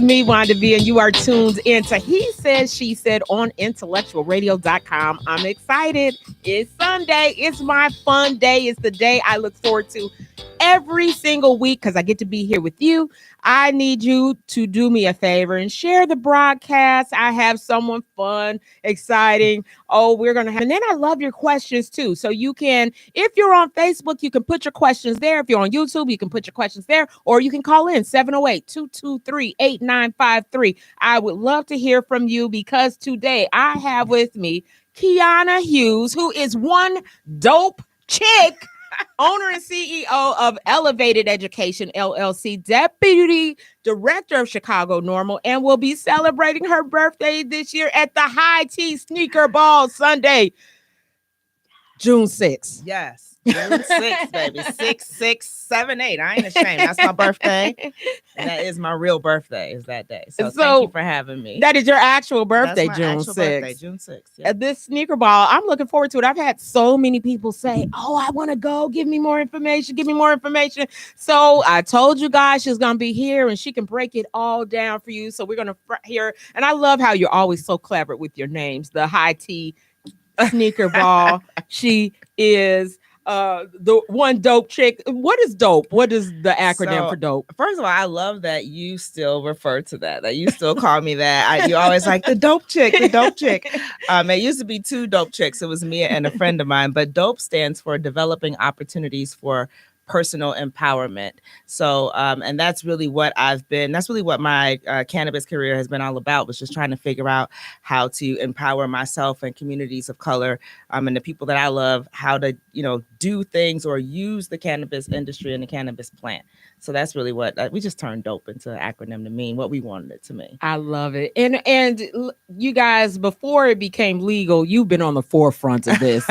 me, Wanda V, and you are tuned into He Said, She Said on IntellectualRadio.com. I'm excited. It's Sunday. It's my fun day. It's the day I look forward to every single week because I get to be here with you. I need you to do me a favor and share the broadcast. I have someone fun, exciting. Oh, we're going to have, and then I love your questions too. So you can, if you're on Facebook, you can put your questions there. If you're on YouTube, you can put your questions there, or you can call in 708-223-8953. I would love to hear from you because today I have with me Keana Hughes, who is one dope chick. Owner and CEO of Elevated Education, LLC, Deputy Director of Chicago Normal, and will be celebrating her birthday this year at the High Tea Sneaker Ball Sunday, June 6th. Yes. June 6th, baby. 6/6/7/8. I ain't ashamed. That's my birthday. And that is my real birthday, is that day. So thank you for having me. That is your actual birthday, That's my June actual 6th. Birthday, June 6th. Yeah. At this sneaker ball, I'm looking forward to it. I've had so many people say, oh, I want to go. Give me more information. Give me more information. So I told you guys she's going to be here and she can break it all down for you. So we're going to hear. And I love how you're always so clever with your names. The High Tea Sneaker Ball. She is the one dope chick. What is dope? What is the acronym for dope? First of all, I love that you still refer to that you still call me that. You always like the dope chick. It used to be two dope chicks. It was me and a friend of mine, but dope stands for developing opportunities for personal empowerment. So, and that's really what my cannabis career has been all about, was just trying to figure out how to empower myself and communities of color, and the people that I love, how to, do things or use the cannabis industry and the cannabis plant. So that's really what we just turned dope into an acronym to mean what we wanted it to mean. I love it. And you guys, before it became legal, you've been on the forefront of this.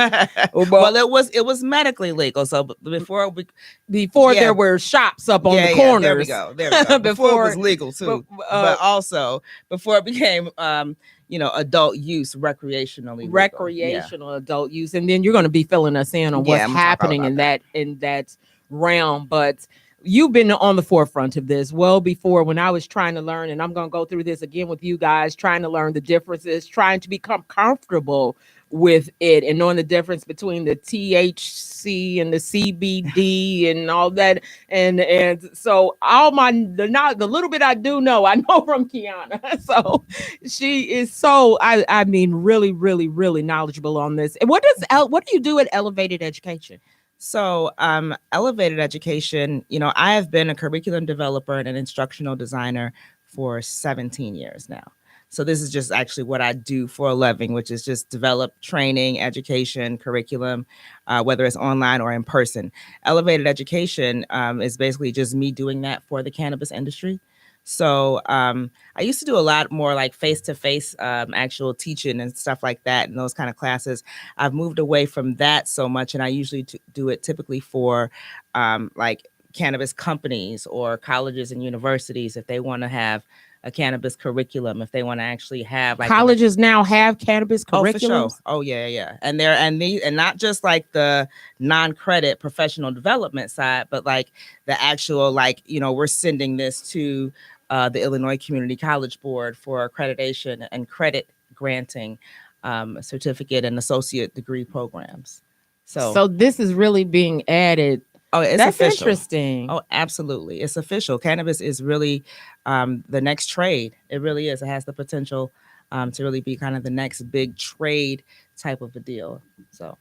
Well, it was medically legal. So before there were shops up on the corners. There we go. Before it was legal too. But also before it became adult use, recreational adult use. And then you're going to be filling us in on what's happening in that realm. But you've been on the forefront of this well before when I was trying to learn, and I'm going to go through this again with you guys, trying to learn the differences, trying to become comfortable with it and knowing the difference between the THC and the CBD and all that. And so the little bit I do know, I know from Keana. So she is really, really, really knowledgeable on this. And what do you do at Elevated Education? So Elevated Education, I have been a curriculum developer and an instructional designer for 17 years now. So this is just actually what I do for a living, which is just develop training, education, curriculum, whether it's online or in person. Elevated Education is basically just me doing that for the cannabis industry. So I used to do a lot more like face-to-face actual teaching and stuff like that and those kind of classes. I've moved away from that so much, and I usually do it typically for like cannabis companies or colleges and universities if they want to have a cannabis curriculum, if they want to actually have like colleges now have cannabis curriculums. Oh, for sure. Oh yeah. And and not just like the non-credit professional development side, but like the actual, like, we're sending this to the Illinois Community College Board for accreditation and credit granting, certificate and associate degree programs. So this is really being added. Oh, it's That's official. Interesting. Oh, absolutely. It's official. Cannabis is really the next trade. It really is. It has the potential to really be kind of the next big trade type of a deal. So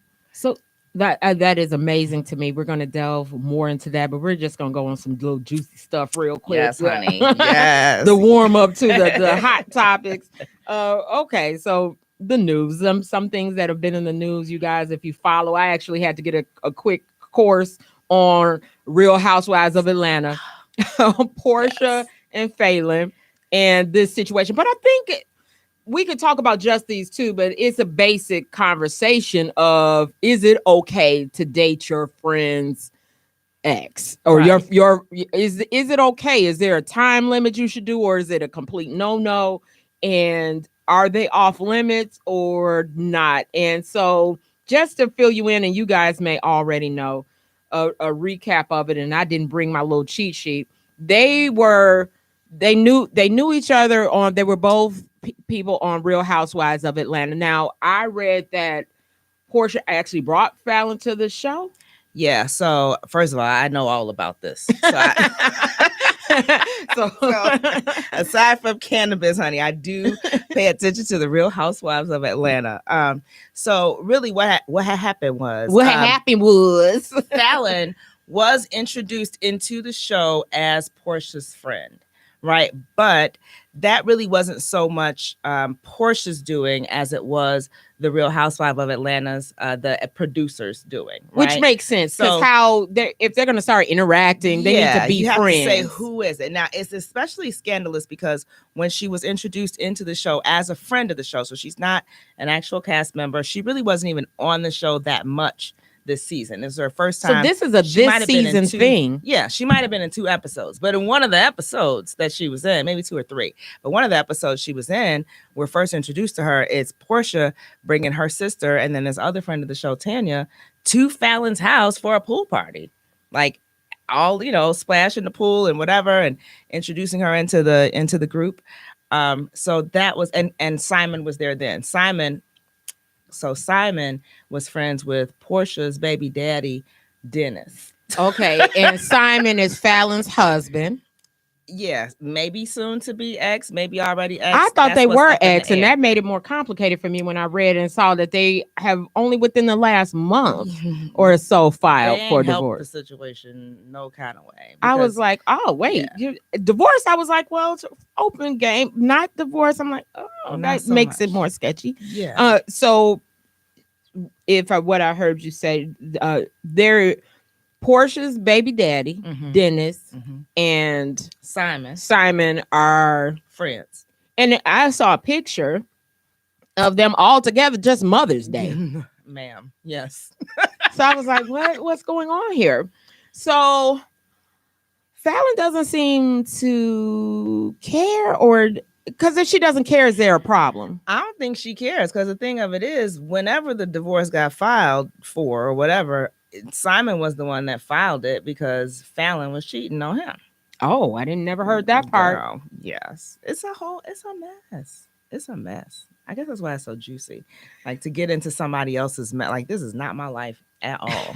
that is amazing to me. We're going to delve more into that, but we're just going to go on some little juicy stuff real quick. Yes, honey. Yes. The warm up to the hot topics. Okay, so the news. Some things that have been in the news, you guys, if you follow, I actually had to get a quick course on Real Housewives of Atlanta, Portia and Phelan, and this situation. But I think we could talk about just these two, but it's a basic conversation of, is it okay to date your friend's ex? Or right. Is it okay? Is there a time limit you should do, or is it a complete no? And are they off limits or not? And so just to fill you in, and you guys may already know, a recap of it, and I didn't bring my little cheat sheet. They were they knew each other on. They were both people on Real Housewives of Atlanta. Now I read that Portia actually brought Fallon to the show. Yeah. So first of all, I know all about this. So, aside from cannabis, honey, I do pay attention to the Real Housewives of Atlanta. So really, what had happened was Fallon was introduced into the show as Portia's friend, right? But that really wasn't so much Portia's doing as it was the Real Housewife of Atlanta's the producers doing, right? Which makes sense, because if they're going to start interacting, they need to be you friends. Have to say who is it. Now it's especially scandalous because when she was introduced into the show as a friend of the show, so she's not an actual cast member. She really wasn't even on the show that much this season. This is her first time. So this is a this season thing. Yeah, she might have been in 2 episodes, but in one of the episodes that she was in, maybe 2 or 3, but one of the episodes she was in, we're first introduced to her. It's Portia bringing her sister and then this other friend of the show, Tanya, to Fallon's house for a pool party, like all splash in the pool and whatever, and introducing her into the group. So that was and Simon was there then. Simon was friends with Portia's baby daddy, Dennis. Okay, and Simon is Fallon's husband. Yeah, maybe soon to be ex, maybe already ex. I thought they were ex, and that made it more complicated for me when I read and saw that they have only within the last month or so filed for divorce. The situation, no kind of way. I was like, oh wait, divorce? I was like, well, it's open game, not divorce. I'm like, oh, that makes it more sketchy. Yeah. So what I heard you say, they're Portia's baby daddy, Dennis, and Simon are friends. And I saw a picture of them all together, just Mother's Day. Ma'am. Yes. So I was like, what's going on here? So Fallon doesn't seem to care, or because if she doesn't care, is there a problem? I don't think she cares, because the thing of it is, whenever the divorce got filed for or whatever, Simon was the one that filed it because Fallon was cheating on him. Oh, I never heard that part. Girl, yes. It's a mess. It's a mess. I guess that's why it's so juicy. Like, to get into somebody else's mess, like, this is not my life at all.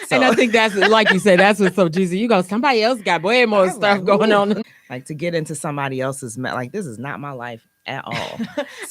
And I think that's, like you say, that's what's so juicy. You go, somebody else got way more stuff going on. Like, to get into somebody else's mess, like, this is not my life at all.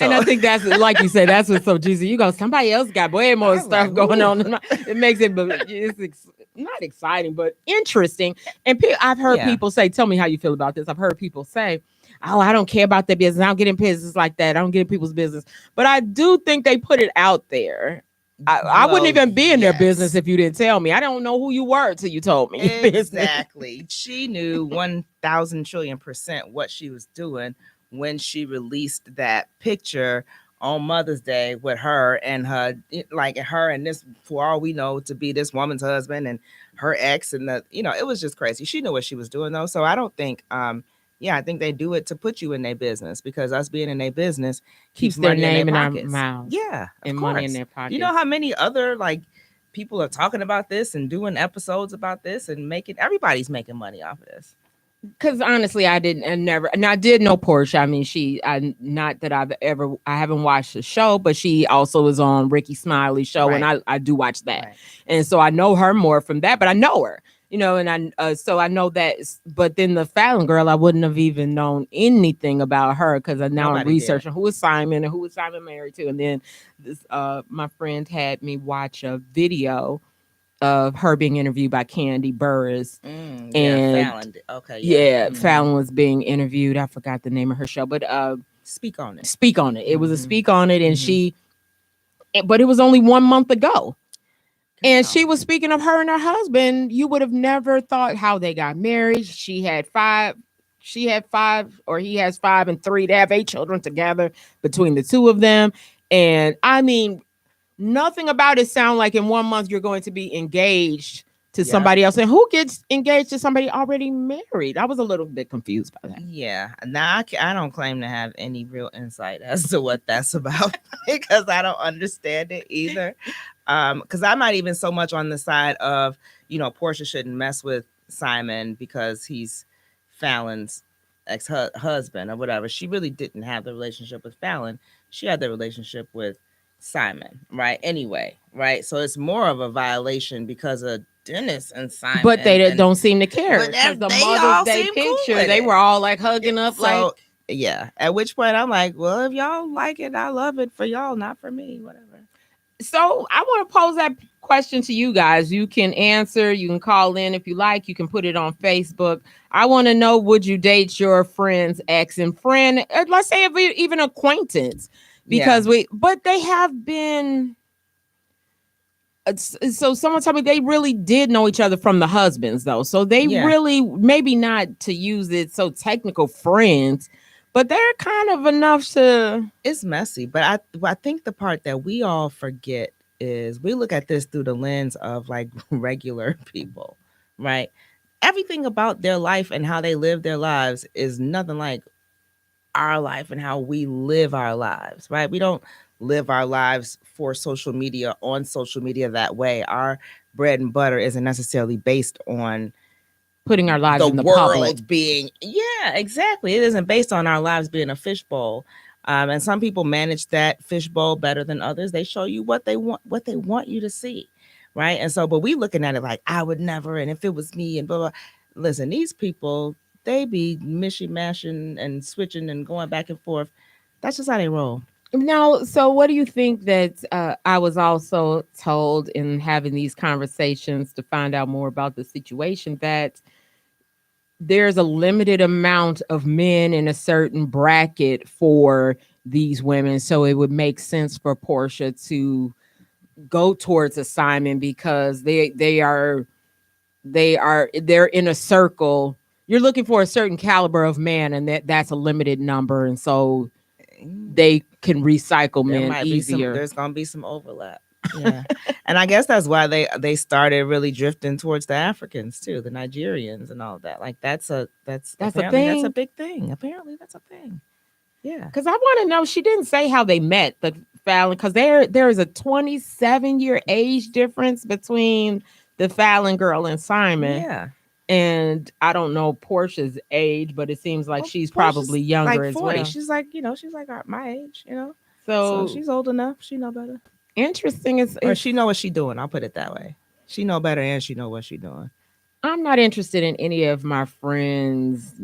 And I think that's, like you say, that's what's so juicy. You go, somebody else got way more stuff going on. It makes it, it's not exciting, but interesting. And I've heard people say, tell me how you feel about this. I've heard people say, oh, I don't care about their business. I don't get in business like that. I don't get in people's business. But I do think they put it out there. I wouldn't even be in their business if you didn't tell me. I don't know who you were until you told me. Exactly. She knew 1,000 trillion% what she was doing when she released that picture on Mother's Day with her and this, for all we know, to be this woman's husband and her ex, and it was just crazy. She knew what she was doing though. So I don't think, I think they do it to put you in their business, because us being in their business keeps their money name in our pockets. mouths. Yeah, and money in their pockets. You know how many other people are talking about this and doing episodes about this and everybody's making money off of this. Because honestly, I did know Portia. I mean, not that I haven't watched the show, but she also is on Ricky Smiley's show, right. And I do watch that. Right. And so I know her more from that, but I know her, and so I know that. But then the Fallon girl, I wouldn't have even known anything about her, because I'm researching who is Simon and who is Simon married to. And then this, my friend had me watch a video of her being interviewed by Candy Burris. And Fallon. Okay. Fallon was being interviewed. I forgot the name of her show, but Speak on It. Speak on It. It was a Speak on It, and but it was only 1 month ago. And she was speaking of her and her husband. You would have never thought how they got married. He has 5 and 3. They have 8 children together between the two of them. And I mean, nothing about it sound like in 1 month you're going to be engaged to somebody else. And who gets engaged to somebody already married? I was a little bit confused by that. Yeah. Now I don't claim to have any real insight as to what that's about, because I don't understand it either. Because I'm not even so much on the side of, Portia shouldn't mess with Simon because he's Fallon's ex-husband or whatever. She really didn't have the relationship with Fallon. She had the relationship with Simon, right? Anyway, right? So it's more of a violation because of Dennis and Simon. But they and don't seem to care but because the they Mother's all Day seem cool picture, with they it. were all like hugging up. So like, yeah. At which point I'm like, well, if y'all like it, I love it for y'all, not for me. Whatever. so I want to pose that question to you guys. You can answer, you can call in if you like, you can put it on Facebook. I want to know, would you date your friend's ex and friend, let's say even acquaintance? Yeah. But they have been, so someone told me they really did know each other from the husbands though. So they Yeah. really, maybe not to use it so technical, friends, but they're kind of enough to. It's messy, but I think the part that we all forget is we look at this through the lens of like regular people, right? Everything about their life and how they live their lives is nothing like our life and how we live our lives, right? We don't live our lives for social media on social media that way. Our bread and butter isn't necessarily based on Putting our lives the in the world public. being, yeah, exactly. It isn't based on our lives being a fishbowl. And some people manage that fishbowl better than others. They show you what they want you to see, right? And so, but we looking at it like I would never, and if it was me, and blah blah. Listen, these people, they be mishing mashing and switching and going back and forth. That's just how they roll. Now, so what do you think that I was also told in having these conversations to find out more about the situation, that there's a limited amount of men in a certain bracket for these women. So it would make sense for Portia to go towards a Simon because they're in a circle. You're looking for a certain caliber of man, and that's a limited number. And so they can recycle There men might be easier. there's gonna be some overlap. Yeah. And I guess that's why they started really drifting towards the Africans too, the Nigerians and all that. Like that's a apparently that's a thing. big thing. Apparently that's a thing. Yeah. Because I want to know, she didn't say how they met, but Fallon, because there is a 27-year age difference between the Fallon girl and Simon. Yeah. And I don't know Portia's age, but it seems like Well, she's Portia's probably younger like as 40. well. She's like my age, you know. So So she's old enough. She know better. interesting. Or she know what she doing. I'll put it that way. She know better and she know what she doing. I'm not interested in any of my friends.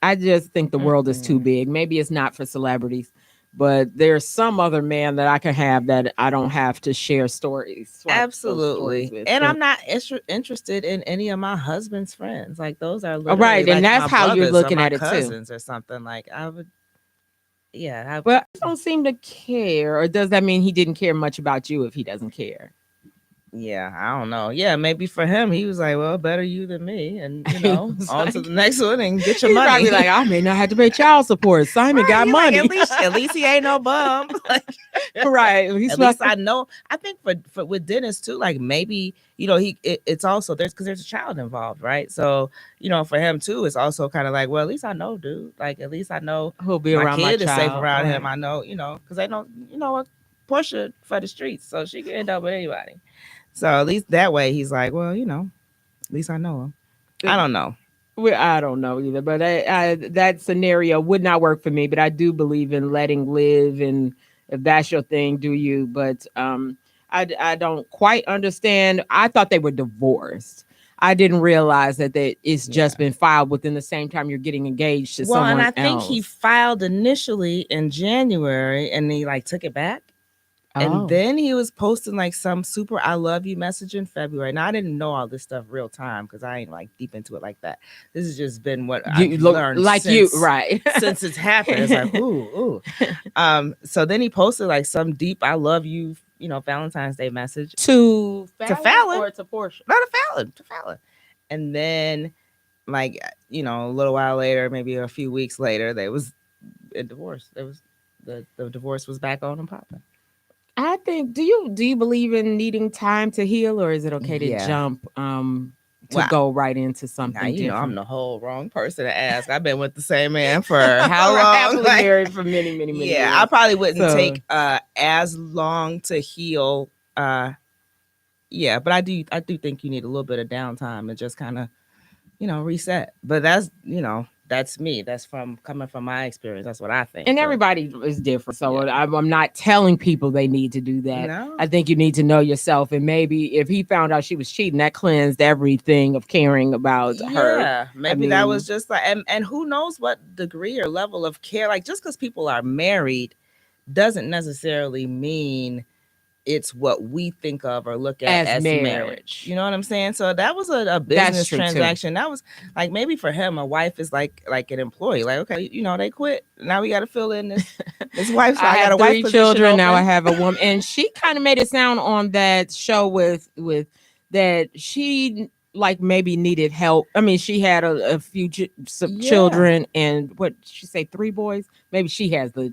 I just think the world is too big. Maybe it's not for celebrities, but there's some other man that I can have that I don't have to share stories. Absolutely. Stories with. And So, I'm not interested in any of my husband's friends. Like those are oh, literally right, and like that's my how you're brothers or looking my at it too. cousins or something. Like I would, yeah. Well, I don't seem to care. Or does that mean he didn't care much about you if he doesn't care? Yeah, I don't know. Yeah, maybe for him, he was like, well, better you than me. And, you He know, was on like- to the next one and get your He's money. probably like, I may not have to pay child support. Simon Right, got he like, money. at least he ain't no bum. Like, Right. He's at least I know. I think for with Dennis too, like maybe, you know, it's also there's a child involved, right? So, you know, for him too, it's also kind of like, well, at least I know, dude. Like at least I know he'll be my around my kid is safe child. around Right. him. I know, you know, because I know, you know what, Portia for the streets, so she can end up with anybody. So at least that way, he's like, well, you know, at least I know him. I don't know. I don't know either, but that scenario would not work for me. But I do believe in letting live, and if that's your thing, do you? But I don't quite understand. I thought they were divorced. I didn't realize that it's just been filed within the same time you're getting engaged to someone else. Well, and I think he filed initially in January, and he like took it back. And then he was posting like some super I love you message in February. Now I didn't know all this stuff real time because I ain't like deep into it like that. This has just been what I've learned like since, you, right? Since it's happened. It's like, ooh. So then he posted like some deep I love you, you know, Valentine's Day message to Fallon or to Portia? Not to Fallon. And then like, you know, a little while later, maybe a few weeks later, there was a divorce. There was the divorce was back on and popping. I think. Do you believe in needing time to heal, or is it okay to jump to go right into something now, you different? know, I'm the whole wrong person to ask. I've been with the same man for how long? Happily married for many years. I probably wouldn't take as long to heal. Yeah, but I do think you need a little bit of downtime and just kind of, you know, reset. But that's, you know, that's me. That's from coming from my experience. That's what I think. And But everybody is different. So yeah. I'm not telling people they need to do that. No. I think you need to know yourself. And maybe if he found out she was cheating, that cleansed everything of caring about her. Yeah, maybe that was just like, and who knows what degree or level of care. Like, just because people are married doesn't necessarily mean it's what we think of or look at as marriage. You know what I'm saying? So that was a business transaction. That was like, maybe for him, a wife is like an employee. Like, okay, they quit. Now we got to fill in this wife. So I got a wife 3 children. Now I have a woman. And she kind of made it sound on that show with that she like maybe needed help. I mean, she had a few some children, and what she say, 3 boys. Maybe she has the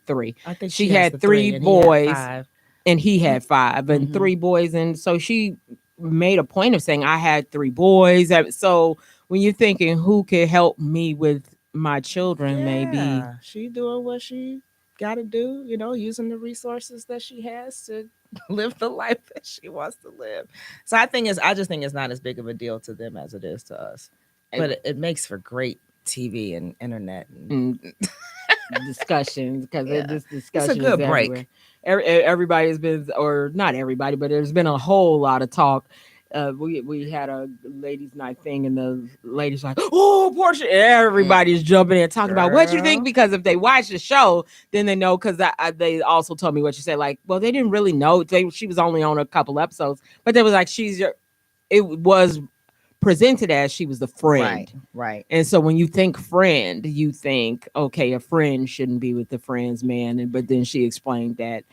3. I think she had 3 boys. And he had 5 and 3 boys. And so she made a point of saying, I had 3 boys. So when you're thinking who could help me with my children, maybe she doing what she got to do, using the resources that she has to live the life that she wants to live. So I just think it's not as big of a deal to them as it is to us. But it makes for great TV and internet and discussions, because this discussion it's a good is break. Everywhere. Everybody's been, or not everybody, but there's been a whole lot of talk. We had a ladies' night thing, and the ladies like, oh, Portia. Everybody's jumping in talking about what you think, because if they watch the show, then they know. Because they also told me what you said. Like, well, they didn't really know. She was only on a couple episodes, but they was like, it was presented as she was the friend. Right. And so when you think friend, you think, okay, a friend shouldn't be with the friend's man. But then she explained that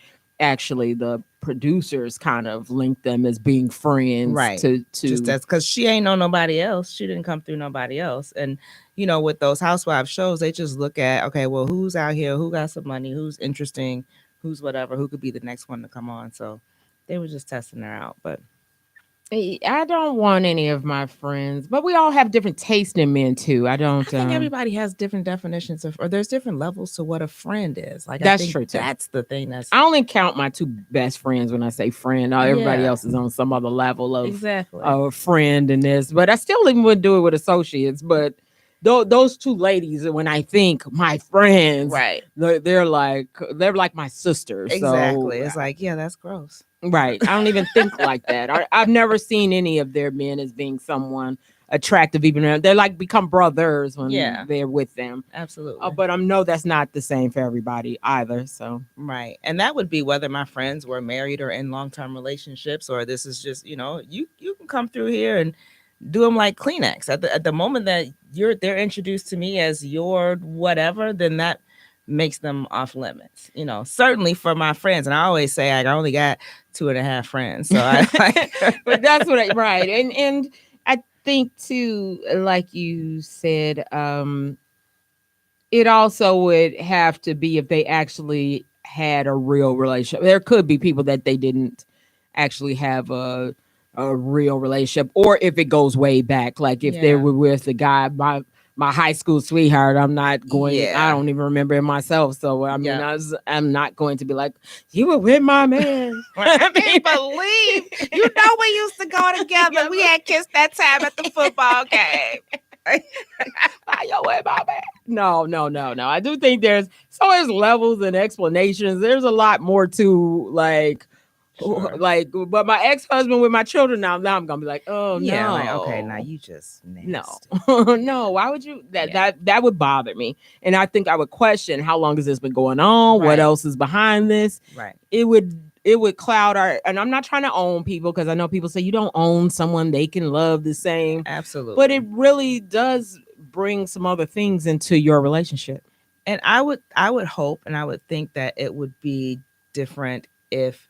actually the producers kind of linked them as being friends. Right. To just that's because she ain't know nobody else. She didn't come through nobody else. And, with those housewives shows, they just look at, okay, well, who's out here? Who got some money? Who's interesting? Who's whatever? Who could be the next one to come on? So they were just testing her out. But I don't want any of my friends, but we all have different taste in men too. I think everybody has different definitions or there's different levels to what a friend is. Like, that's true too. That's the thing. I only count my 2 best friends when I say friend. Everybody else is on some other level of a friend in this, but I still even would do it with associates. But those 2 ladies, when I think my friends, right, they're like my sisters. Exactly. So, it's like, yeah, that's gross. Right. I don't even think like that. I've never seen any of their men as being someone attractive. Even they're like become brothers when they're with them. Absolutely. But I know that's not the same for everybody either. So right. And that would be whether my friends were married or in long-term relationships, or this is just, you can come through here and do them like Kleenex. At the moment that they're introduced to me as your whatever, then that makes them off limits, certainly for my friends. And I always say I only got 2.5 friends. So but that's what right. And I think too, like you said, it also would have to be if they actually had a real relationship. There could be people that they didn't actually have a real relationship, or if it goes way back, like if they were with the guy, my high school sweetheart. I'm not going. I don't even remember it myself. So I mean, I'm not going to be like, you were with my man. I can't believe we used to go together. We had kissed that time at the football game. Yo, with my man. No. I do think there's levels and explanations. There's a lot more to like. Sure. Like, but my ex-husband with my children now I'm gonna be like, oh no, like, okay, now you just nasty. No. Why would you? That would bother me, and I think I would question how long has this been going on? Right. What else is behind this? Right. It would cloud our. And I'm not trying to own people, because I know people say you don't own someone; they can love the same. Absolutely. But it really does bring some other things into your relationship. And I would hope, and I would think that it would be different if.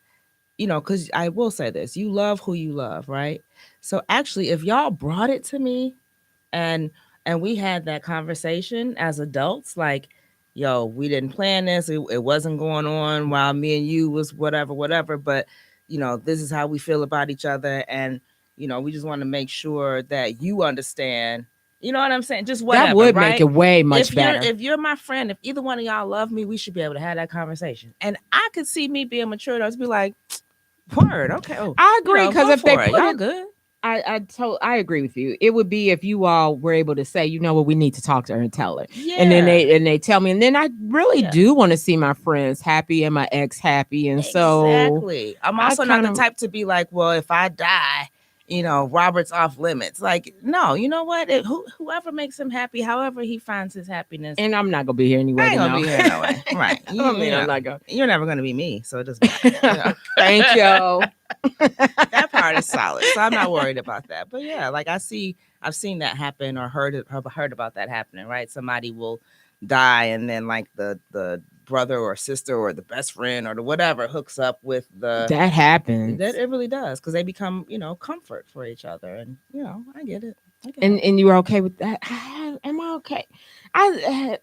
Because I will say this, you love who you love, right? So actually, if y'all brought it to me and we had that conversation as adults, like, yo, we didn't plan this. It wasn't going on while me and you was whatever. But, this is how we feel about each other. And, we just want to make sure that you understand. You know what I'm saying? Just whatever. That would right? make it way much better. If you're my friend, if either one of y'all love me, we should be able to have that conversation. And I could see me being mature enough to be like, word, okay. I agree, because if they put it, good. I agree with you. It would be if you all were able to say, you know what, we need to talk to her and tell her. Yeah. And then they tell me, and then I really Yeah. do want to see my friends happy and my ex happy. And so Exactly. I'm I also not the kinda- type to be like, well, if I die, Robert's off limits. Like, no, you know what? Whoever makes him happy, however he finds his happiness. and I'm not gonna be here anyway. I ain't gonna be here no way. Right. I'm not gonna. You're never gonna be me, so it doesn't matter. Thank you. That part is solid, so I'm not worried about that. But yeah, like I've seen that happen or heard about that happening. Right, somebody will die, and then like the brother or sister or the best friend or the whatever hooks up with That happens. That it really does, because they become comfort for each other, and I get it. And you were okay with that? Am I okay? I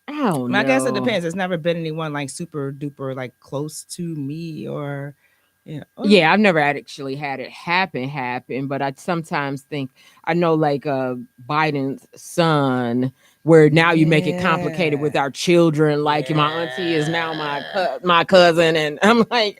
don't know. I guess it depends. There's never been anyone like super duper like close to me or yeah, I've never actually had it happen, but I sometimes think I know like Biden's son, where now you make it complicated with our children. Like my auntie is now my cousin, and I'm like,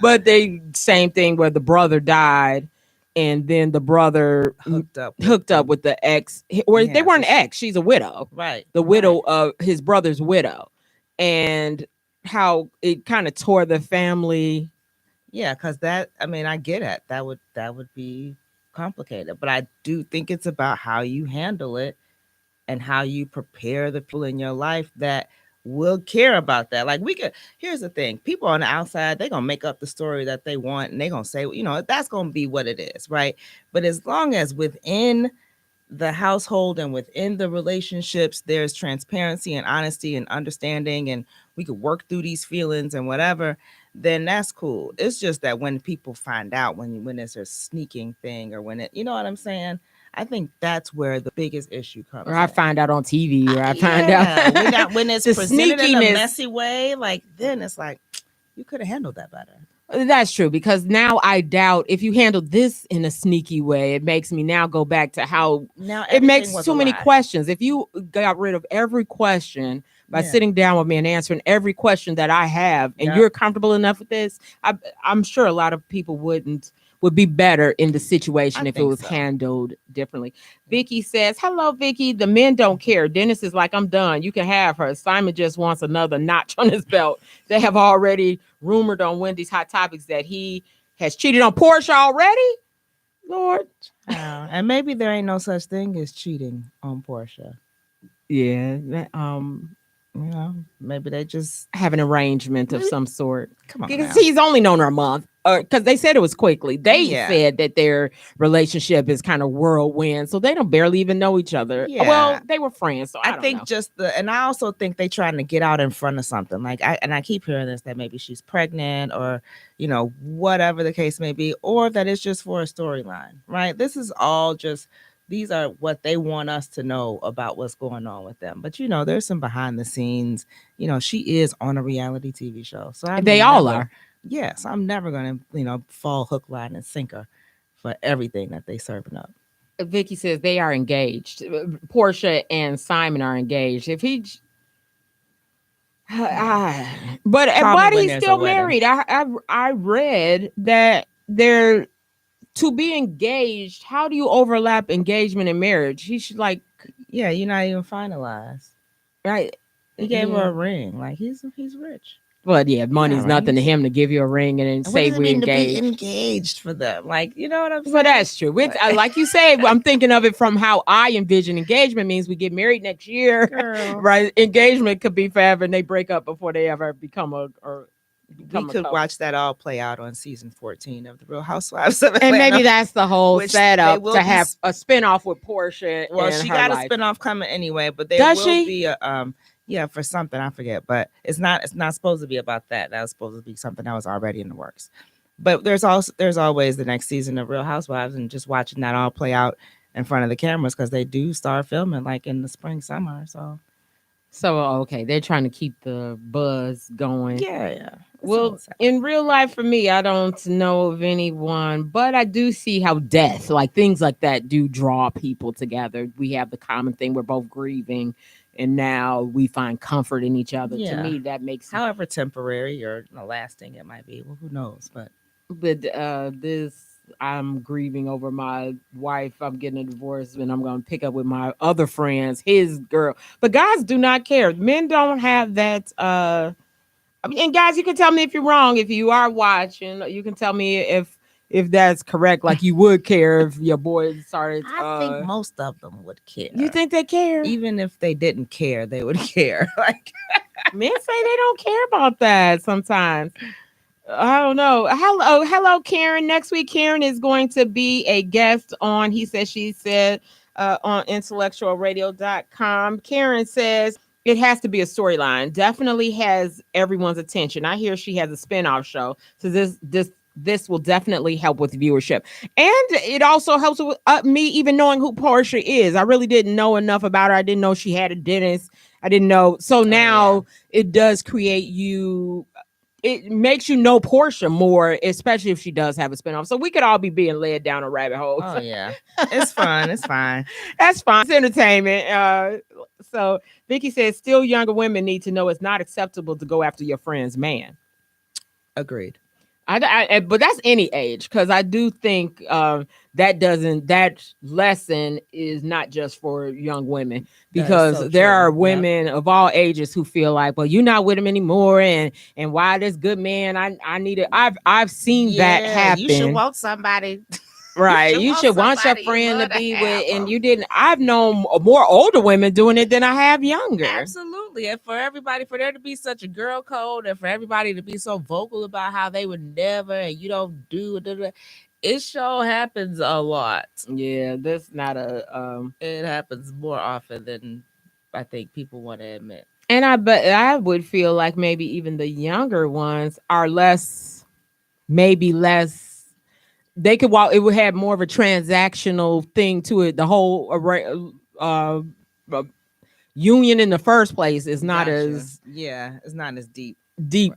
but they same thing where the brother died, and then the brother hooked up with the ex, or they weren't ex. She's a widow, right? The widow of his brother's widow, and how it kind of tore the family. Yeah, because I get it. That would be complicated, but I do think it's about how you handle it and how you prepare the people in your life that will care about that. Like here's the thing: people on the outside, they're gonna make up the story that they want, and they're gonna say, that's gonna be what it is, right? But as long as within the household and within the relationships there's transparency and honesty and understanding, and we could work through these feelings and whatever, then that's cool. It's just that when people find out, when it's a sneaking thing, or when it, you know what I'm saying, I think that's where the biggest issue comes. Or I find out on TV, or I find out when it's presented in a messy way, like then it's like you could have handled that better. That's true, because now I doubt if you handle this in a sneaky way, it makes me now go back to how now it makes too many questions. If you got rid of every question by sitting down with me and answering every question that I have, and you're comfortable enough with this, I'm sure a lot of people would be better in the situation if it was handled differently. Vicky says, hello, Vicky. The men don't care. Dennis is like, I'm done. You can have her. Simon just wants another notch on his belt. They have already rumored on Wendy's Hot Topics that he has cheated on Portia already. Lord. And maybe there ain't no such thing as cheating on Portia. Yeah. Maybe they just have an arrangement of some sort. Come on, because he's only known her a month. Because they said it was quickly. They said that their relationship is kind of whirlwind, so they don't barely even know each other. Yeah. Well, they were friends, so I think know. And I also think they trying to get out in front of something. Like I keep hearing this, that maybe she's pregnant, or whatever the case may be, or that it's just for a storyline, right? This is all just. These are what they want us to know about what's going on with them. But, there's some behind the scenes. She is on a reality TV show. So they all are. Yes, I'm never going to, fall hook, line, and sinker for everything that they serving up. Vicky says they are engaged. Portia and Simon are engaged. If he... but he's still married. I read that they're... To be engaged, how do you overlap engagement and marriage? He should you're not even finalized, right? He gave her a ring. Like he's rich. Well, yeah, money's nothing to him to give you a ring and then say we're engaged. To be engaged for them, like you know what I'm saying. But that's true. Like you say, I'm thinking of it from how I envision engagement means we get married next year, right? Engagement could be forever, and they break up before they ever become a. We could watch that all play out on season 14 of The Real Housewives of Atlanta. And maybe that's the whole setup to have a spinoff with Portia. Well, she got a spinoff coming anyway, but there will be a for something I forget, but it's not supposed to be about that. That was supposed to be something that was already in the works. But there's always the next season of Real Housewives, and just watching that all play out in front of the cameras, because they do start filming like in the spring, summer. So okay, they're trying to keep the buzz going. Yeah. Well, in real life, for me, I don't know of anyone, but I do see how death, like things like that, do draw people together. We have the common thing, we're both grieving, and now we find comfort in each other. Yeah. To me, that makes, however temporary or lasting it might be. Well, who knows? But this I'm grieving over my wife. I'm getting a divorce and I'm going to pick up with my other friends, his girl. But guys do not care. Men don't have that. I mean, and guys, you can tell me if you're wrong. If you are watching, you can tell me if that's correct. Like you would care if your boy started. I think most of them would care. You think they care? Even if they didn't care, they would care. Like men say they don't care about that sometimes. I don't know. Hello, Karen. Next week, Karen is going to be a guest on He Said, She Said on IntellectualRadio.com. Karen says it has to be a storyline. Definitely has everyone's attention. I hear she has a spinoff show. So this will definitely help with viewership. And it also helps with me even knowing who Portia is. I really didn't know enough about her. I didn't know she had a dentist. I didn't know. So now it does create you. It makes you know Portia more, especially if she does have a spinoff. So we could all be being led down a rabbit hole. Oh yeah, it's fun. It's fine. That's fine. It's entertainment. So Vicky says, still younger women need to know it's not acceptable to go after your friend's man. Agreed. But that's any age, because I do think that lesson is not just for young women, because so there are women of all ages who feel like, well, you're not with him anymore, and why this good man? I need it. I've seen that happen. You should want somebody. Right. You should want your friend to be with, and you didn't. I've known more older women doing it than I have younger. Absolutely. And for there to be such a girl code, and for everybody to be so vocal about how they would never, and you don't do it sure happens a lot. Yeah, that's not it happens more often than I think people want to admit. And I would feel like maybe even the younger ones are less. They could walk. It would have more of a transactional thing to it. The whole union in the first place is not it's not as deep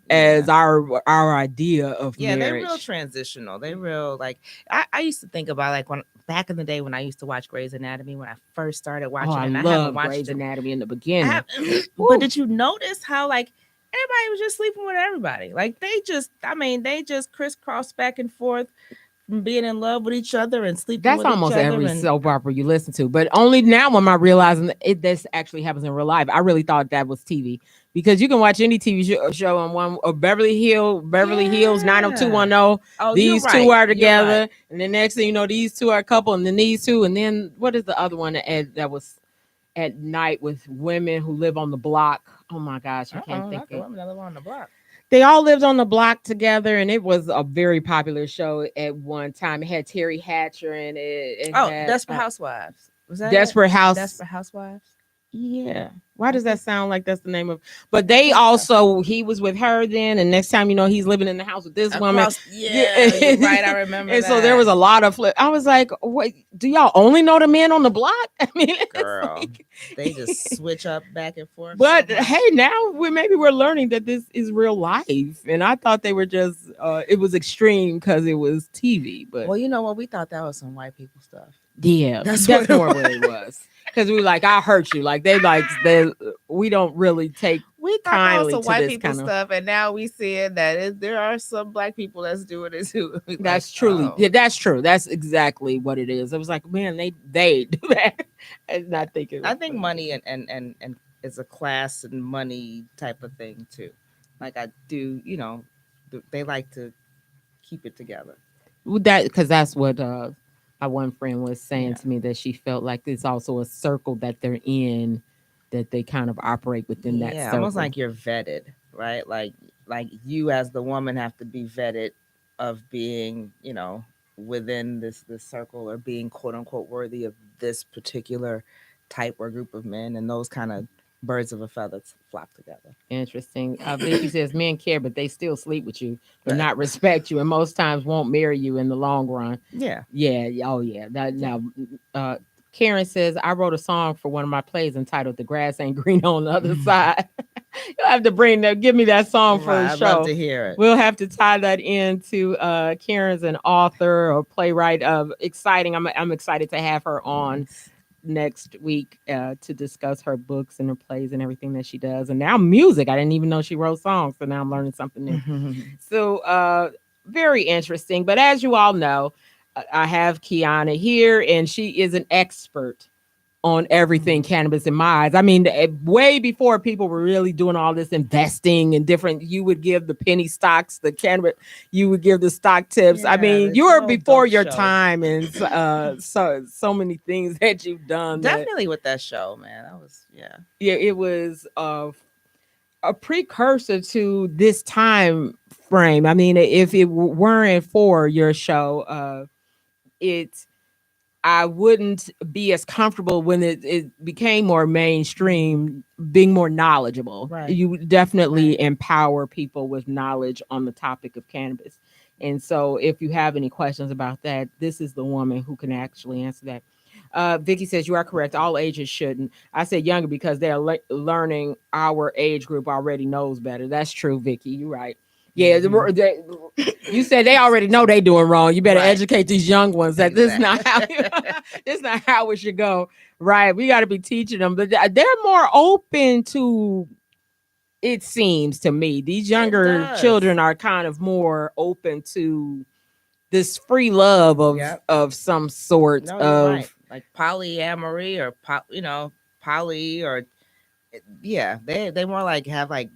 as our idea of marriage. They're real transitional. They real like I used to think about like when back in the day when I used to watch Grey's Anatomy when I first started watching. I love Grey's Anatomy in the beginning. But did you notice how like everybody was just sleeping with everybody? Like they just crisscross back and forth. Being in love with each other and sleeping with each other. That's almost every soap opera you listen to. But only now am I realizing this actually happens in real life. I really thought that was TV, because you can watch any TV show on one or Beverly Hills 90210. These two are together, and the next thing you know, these two are a couple, and then these two, and then what is the other one that was at night with women who live on the block? Oh my gosh, I can't think of women that live on the block. They all lived on the block together, and it was a very popular show at one time. It had Terry Hatcher in it. Desperate Housewives. Was that Desperate Housewives? Yeah. Why does that sound like that's the name of? But they also, he was with her then, and next time you know he's living in the house with this woman. Yeah, right. I remember. And so there was a lot of flip. I was like, "What? Do y'all only know the men on the block?" I mean, girl, they just switch up back and forth. But hey, now we're learning that this is real life, and I thought they were just it was extreme because it was TV. But well, you know what? We thought that was some white people stuff. Yeah, that's more what it was. Because we were like, I hurt you. Like we don't really take kindly to white this people kind of stuff, and now we see that there are some black people that's doing it too. That's truly, that's true. That's exactly what it is. I was like, man, they do that. And not thinking. I think money and is a class and money type of thing too. Like I do, you know, they like to keep it together. That because that's what. My one friend was saying to me that she felt like it's also a circle that they're in, that they kind of operate within that circle. Almost like you're vetted, right? Like you as the woman have to be vetted of being, you know, within this circle or being quote unquote worthy of this particular type or group of men, and those kind of birds of a feather flock together. Interesting. Vicky says men care, but they still sleep with you, but not respect you, and most times won't marry you in the long run. Yeah. Oh yeah. Now, Karen says I wrote a song for one of my plays entitled "The Grass Ain't Green on the Other Side." You'll have to give me that song for a show. I'd love to hear it. We'll have to tie that into Karen's an author or playwright. Exciting. I'm excited to have her on next week to discuss her books and her plays and everything that she does, and now music. I didn't even know she wrote songs, so now I'm learning something new. So very interesting. But as you all know, I have Keana here, and she is an expert on everything cannabis in my eyes. I mean, way before people were really doing all this investing and different, you would give the penny stocks, the cannabis, you would give the stock tips. I Yeah, mean, the you were old before dope your show. time, and so many things that you've done. Definitely with that show, man. That was Yeah, it was a precursor to this time frame. I mean, if it weren't for your show, it I wouldn't be as comfortable when it became more mainstream, being more knowledgeable. Right. You definitely Right. empower people with knowledge on the topic of cannabis. And so, if you have any questions about that, this is the woman who can actually answer that. Vicky says you are correct. All ages shouldn't. I said younger because they're learning. Our age group already knows better. That's true, Vicky. You're right. Yeah, you said they already know they doing wrong. You better Right. educate these young ones that this is not how Exactly. this is not how it should go. Right? We got to be teaching them, but they're more open to. It seems to me these It younger does. children are kind of more open to this free love Yep. of some sort No, you're right. of. Like polyamory or poly or yeah, they more like have like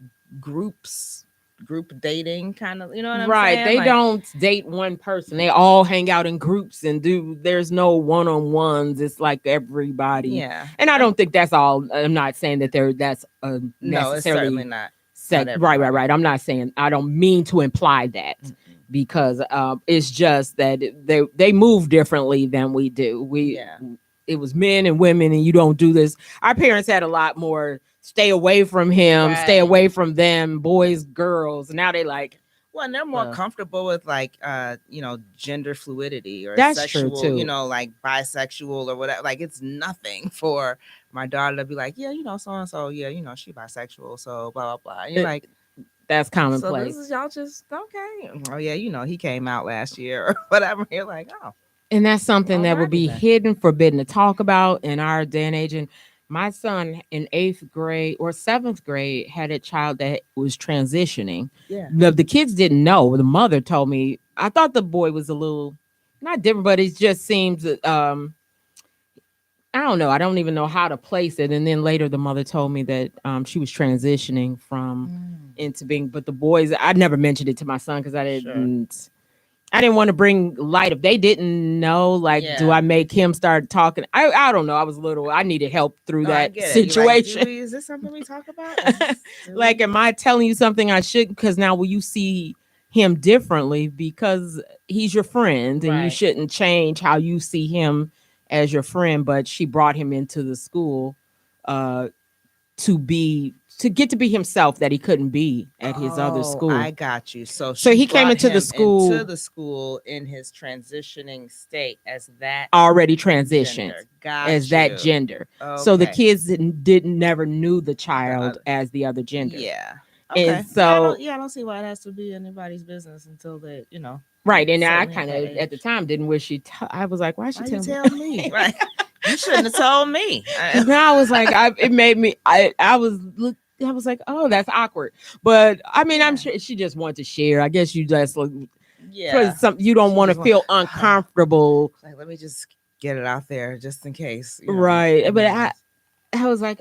group dating kind of, you know what I'm Right. saying? They Like, don't date one person. They all hang out in groups and do there's no one-on-ones. It's like everybody. yeah. And I don't think that's all. I'm not saying that that's No, it's certainly necessarily not. set. Not Right, everybody. I'm not saying I don't mean to imply that because it's just that they move differently than we do. Yeah. It was men and women, and you don't do this. Our parents had a lot more stay away from him, stay Right. away from them, boys, girls. Now they like, Well, and they're more Uh, comfortable with like gender fluidity or That's true, sexual, too. like bisexual or whatever. Like it's nothing for my daughter to be like, yeah, so and so, yeah, she bisexual, so blah blah blah. And you're It- like, that's so commonplace. this is y'all just okay. Oh yeah, he came out last year or whatever. You're like, oh, And that's something that would alrighty be then. hidden, forbidden to talk about in our day and age. And my son in 8th grade or 7th grade had a child that was transitioning. Yeah. The kids didn't know. The mother told me. I thought the boy was a little not different, but it just seems I don't know. I don't even know how to place it. And then later, the mother told me that she was transitioning from into being. But the boys, I never mentioned it to my son because I Sure. didn't. I didn't want to bring light if they didn't know. Like, do Yeah. I make him start talking? I don't know. I was little. I needed help through No, I that get it. You're like, situation. is this something we talk about? Is this- Like, am I telling you something I shouldn't? Because now will you see him differently because he's your friend and you Right. shouldn't change how you see him as your friend. But she brought him into the school uh, to get to be himself that he couldn't be at his other school. I got you. So So she he came brought into the him school- into the school in his transitioning state as that already transitioned gender. Got as that you. gender. So the Okay. kids didn't never knew the child other- as the other gender. Yeah. And Okay. so- I don't see why it has to be anybody's business until they, Right. And I certainly kind at of that at the age. time didn't wish I was like, why she Why you tell tell me? Right. You shouldn't have told me. Because now I was like, it made me. I was like, oh, that's awkward. But I mean, I'm sure she just wanted to share. I guess you just Yeah. you don't She want to just feel uncomfortable, Like, let me just get it out there just in case. right? But I was like,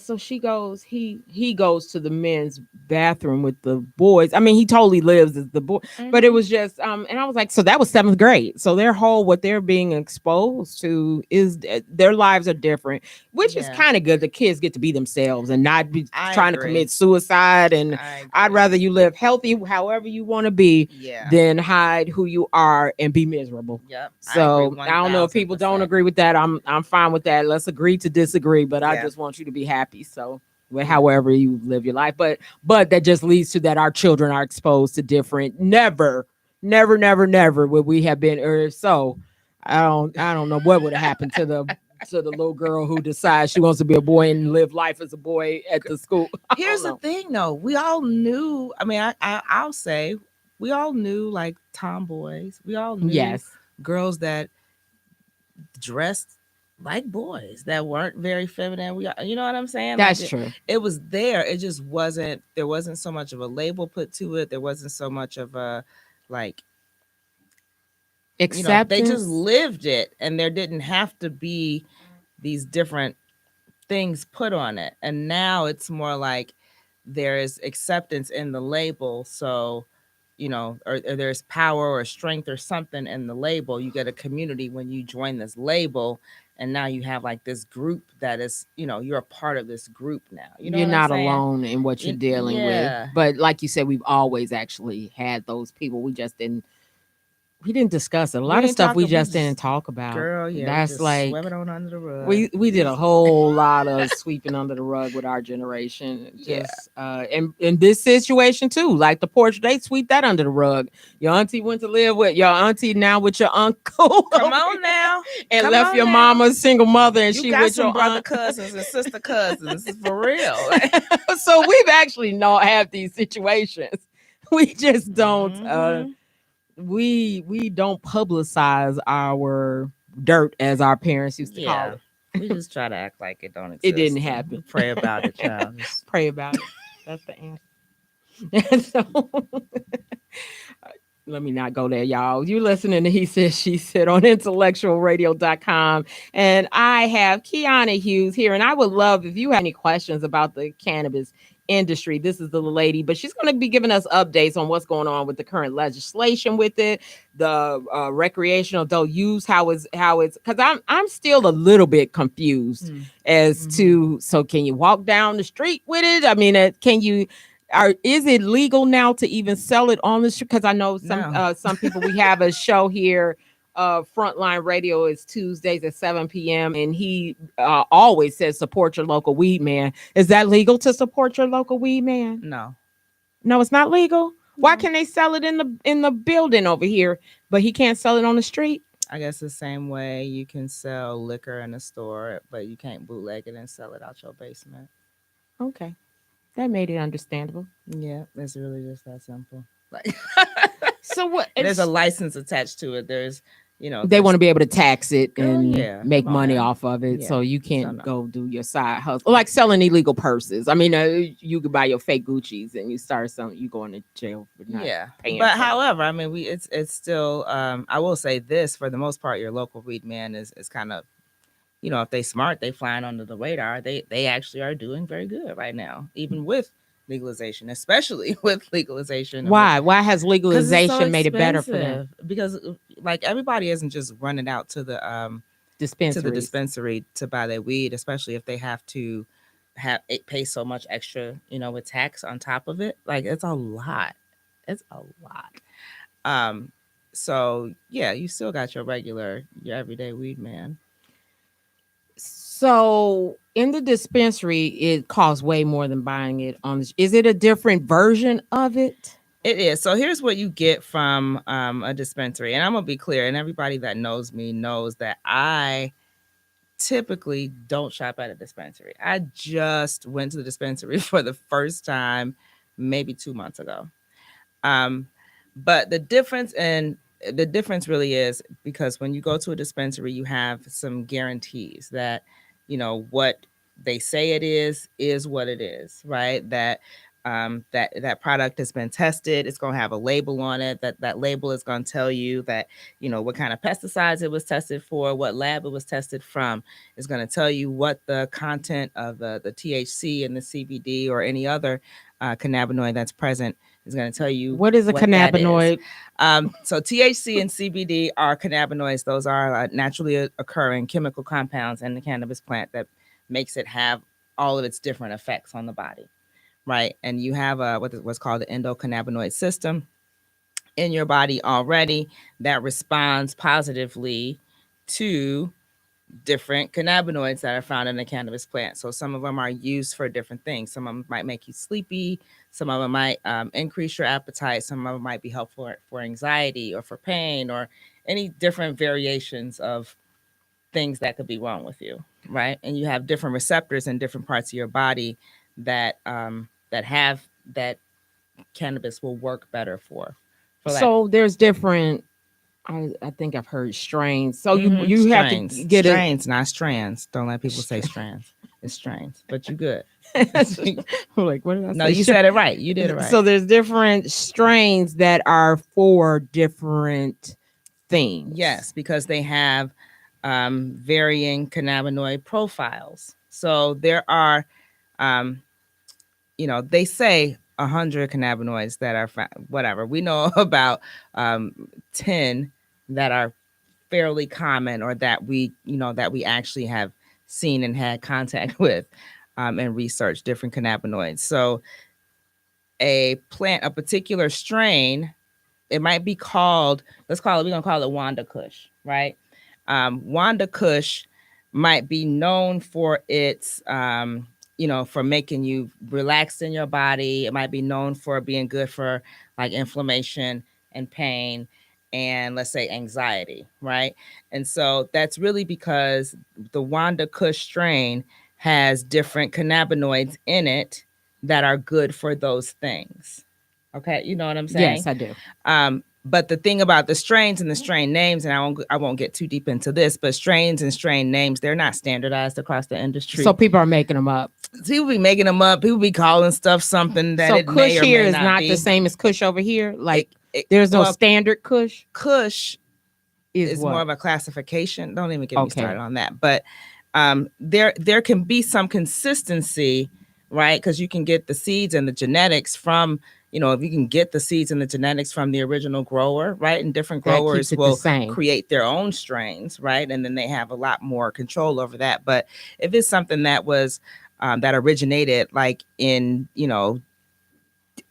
so he goes to the men's bathroom with the boys. I mean, he totally lives as the boy, but it was just, and I was like, so that was 7th grade. So what they're being exposed to is their lives are different, which is Yeah. kind of good. The kids get to be themselves and not be I trying to agree. commit suicide. And I I'd agree. rather you live healthy, however you want to be, Yeah. than hide who you are and be miserable. Yep. So agree I don't know if people don't 1000%. agree with that. I'm fine with that. Let's agree to disagree. But I Yeah. just want you to be happy. So however you live your life. But that just leads to that our children are exposed to different. Never would we have been. Or so I don't know what would have happened to the little girl who decides she wants to be a boy and live life as a boy at the school. Here's the thing, though. We all knew. I mean, I'll say we all knew like tomboys. We all knew Yes. girls that dressed like boys that weren't very feminine. You know what I'm saying? That's like true. It was there. It just wasn't. There wasn't so much of a label put to it. There wasn't so much of a like They Acceptance. just lived it, and there didn't have to be these different things put on it. And now it's more like there is acceptance in the label. So, or there's power or strength or something in the label. You get a community when you join this label, and now you have like this group that is, you're a part of this group now. You're not alone in what you're dealing with. Yeah. But like you said, we've always actually had those people. We didn't discuss it. A lot of stuff we just didn't talk about. Girl, yeah. That's like swept it on under the rug. We did a whole lot of sweeping under the rug with our generation. Just and in this situation too, like the porch, they sweep that under the rug. Your auntie went to live with your auntie now with your uncle. Come on now. And left your mama a single mother, and she got with some your brother aunt. cousins and sister cousins. For real. So we've actually not had these situations. We just don't we don't publicize our dirt, as our parents used to call it. We just try to act like it don't exist. It didn't happen. Pray about it, child. Pray about it. That's the answer. And so let me not go there, y'all. You listening to He Said, She Said on IntellectualRadio.com. And I have Keana Hughes here. And I would love if you have any questions about the cannabis industry. This is the lady, but she's going to be giving us updates on what's going on with the current legislation with it, the recreational adult use, how it's because I'm still a little bit confused as to, so can you walk down the street with it? I mean, is it legal now to even sell it on the street? Because I know some people, we have a show here. Frontline Radio is Tuesdays at 7 p.m. and he always says support your local weed man. Is that legal to support your local weed man? No, it's not legal. Why can they sell it in the building over here, but he can't sell it on the street? I guess the same way you can sell liquor in a store, but you can't bootleg it and sell it out your basement. Okay, that made it understandable. Yeah, it's really just that simple. Like, so what? There's a license attached to it. There's they want to be able to tax it and make money on, off of it. So you can't go do your side hustle like selling illegal purses. I mean, you could buy your fake Gucci's and you start selling, you going to jail for not paying. But however, I mean, it's still. I will say this: for the most part, your local weed man is kind of, if they smart, they flying under the radar. They actually are doing very good right now, even with legalization, especially with legalization. Why has legalization made it better for them? Because like everybody isn't just running out to the dispensary to buy their weed, especially if they have to pay so much extra, with tax on top of it. Like it's a lot. So yeah, you still got your everyday weed man. So in the dispensary, it costs way more than buying it on. Is it a different version of it? It is. So here's what you get from a dispensary. And I'm going to be clear. And everybody that knows me knows that I typically don't shop at a dispensary. I just went to the dispensary for the first time maybe 2 months ago. But the difference really is because when you go to a dispensary, you have some guarantees that, what they say it is what it is, right? That that product has been tested. It's going to have a label on it. That label is going to tell you that, what kind of pesticides it was tested for, what lab it was tested from. It's going to tell you what the content of the THC and the CBD or any other cannabinoid that's present is going to tell you. What is a cannabinoid? So THC and CBD are cannabinoids. Those are naturally occurring chemical compounds in the cannabis plant that makes it have all of its different effects on the body, right? And you have what's called the endocannabinoid system in your body already that responds positively to different cannabinoids that are found in the cannabis plant. So some of them are used for different things. Some of them might make you sleepy. Some of them might increase your appetite. Some of them might be helpful for anxiety or for pain or any different variations of things that could be wrong with you, right? And you have different receptors in different parts of your body that have that cannabis will work better for so there's different. I think I've heard strains. So you strains. Have to get strains, not strands. Don't let people say strands. It's strains, but you good. Like, what did I say? No, you said it right. You did it right. So there's different strains that are for different things. Yes, because they have varying cannabinoid profiles. So there are, um, they say 100 cannabinoids that are whatever. We know about 10 that are fairly common, or that we actually have seen and had contact with and researched different cannabinoids. So a particular strain, it might be called, we're going to call it Wanda Kush, right? Wanda Kush might be known for its, for making you relaxed in your body. It might be known for being good for like inflammation and pain and, let's say, anxiety, right? And so that's really because the Wanda Kush strain has different cannabinoids in it that are good for those things. Okay, you know what I'm saying? Yes, I do. But the thing about the strains and the strain names, and I won't get too deep into this, but strains and strain names, they're not standardized across the industry. So people are making them up. People be making them up. People be calling stuff something that it Kush may or here may is not not be the same as Kush over here. Like there's no standard Kush. Kush is what? more of a classification. Don't even get me Okay. started on that. But there can be some consistency, right? Because you can get the seeds and the genetics from, if you can get the seeds and the genetics from the original grower, right? And different growers will create their own strains, right? And then they have a lot more control over that. But if it's something that was that originated like in,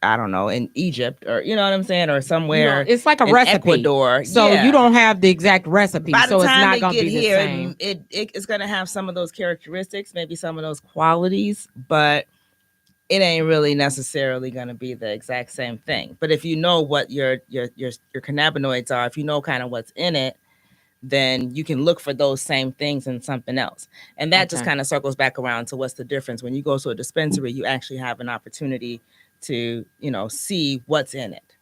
I don't know, in Egypt, or you know what I'm saying, or somewhere, it's like a recipe. Ecuador. So you don't have the exact recipe. By the so time it's not going to be here, the same. It's going to have some of those characteristics, maybe some of those qualities, but it ain't really necessarily going to be the exact same thing. But if you know what your cannabinoids are, if you know kind of what's in it, then you can look for those same things in something else. And that just kind of circles back around to what's the difference. When you go to a dispensary, you actually have an opportunity to, see what's in it,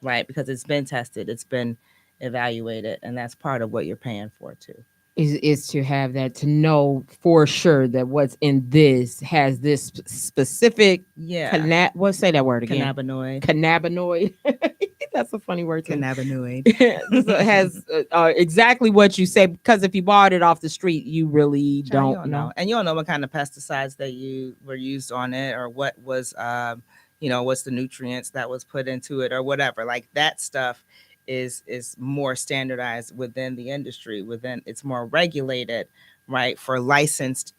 right? Because it's been tested, it's been evaluated, and that's part of what you're paying for too. Is to have that, to know for sure that what's in this has this specific say that word again. Cannabinoid. That's a funny word. Cannabinoid. Has exactly what you say, because if you bought it off the street, you really don't know. And you don't know what kind of pesticides that were used on it, or what was what's the nutrients that was put into it, or whatever. Like that stuff is more standardized within the industry, it's more regulated, right? For licensed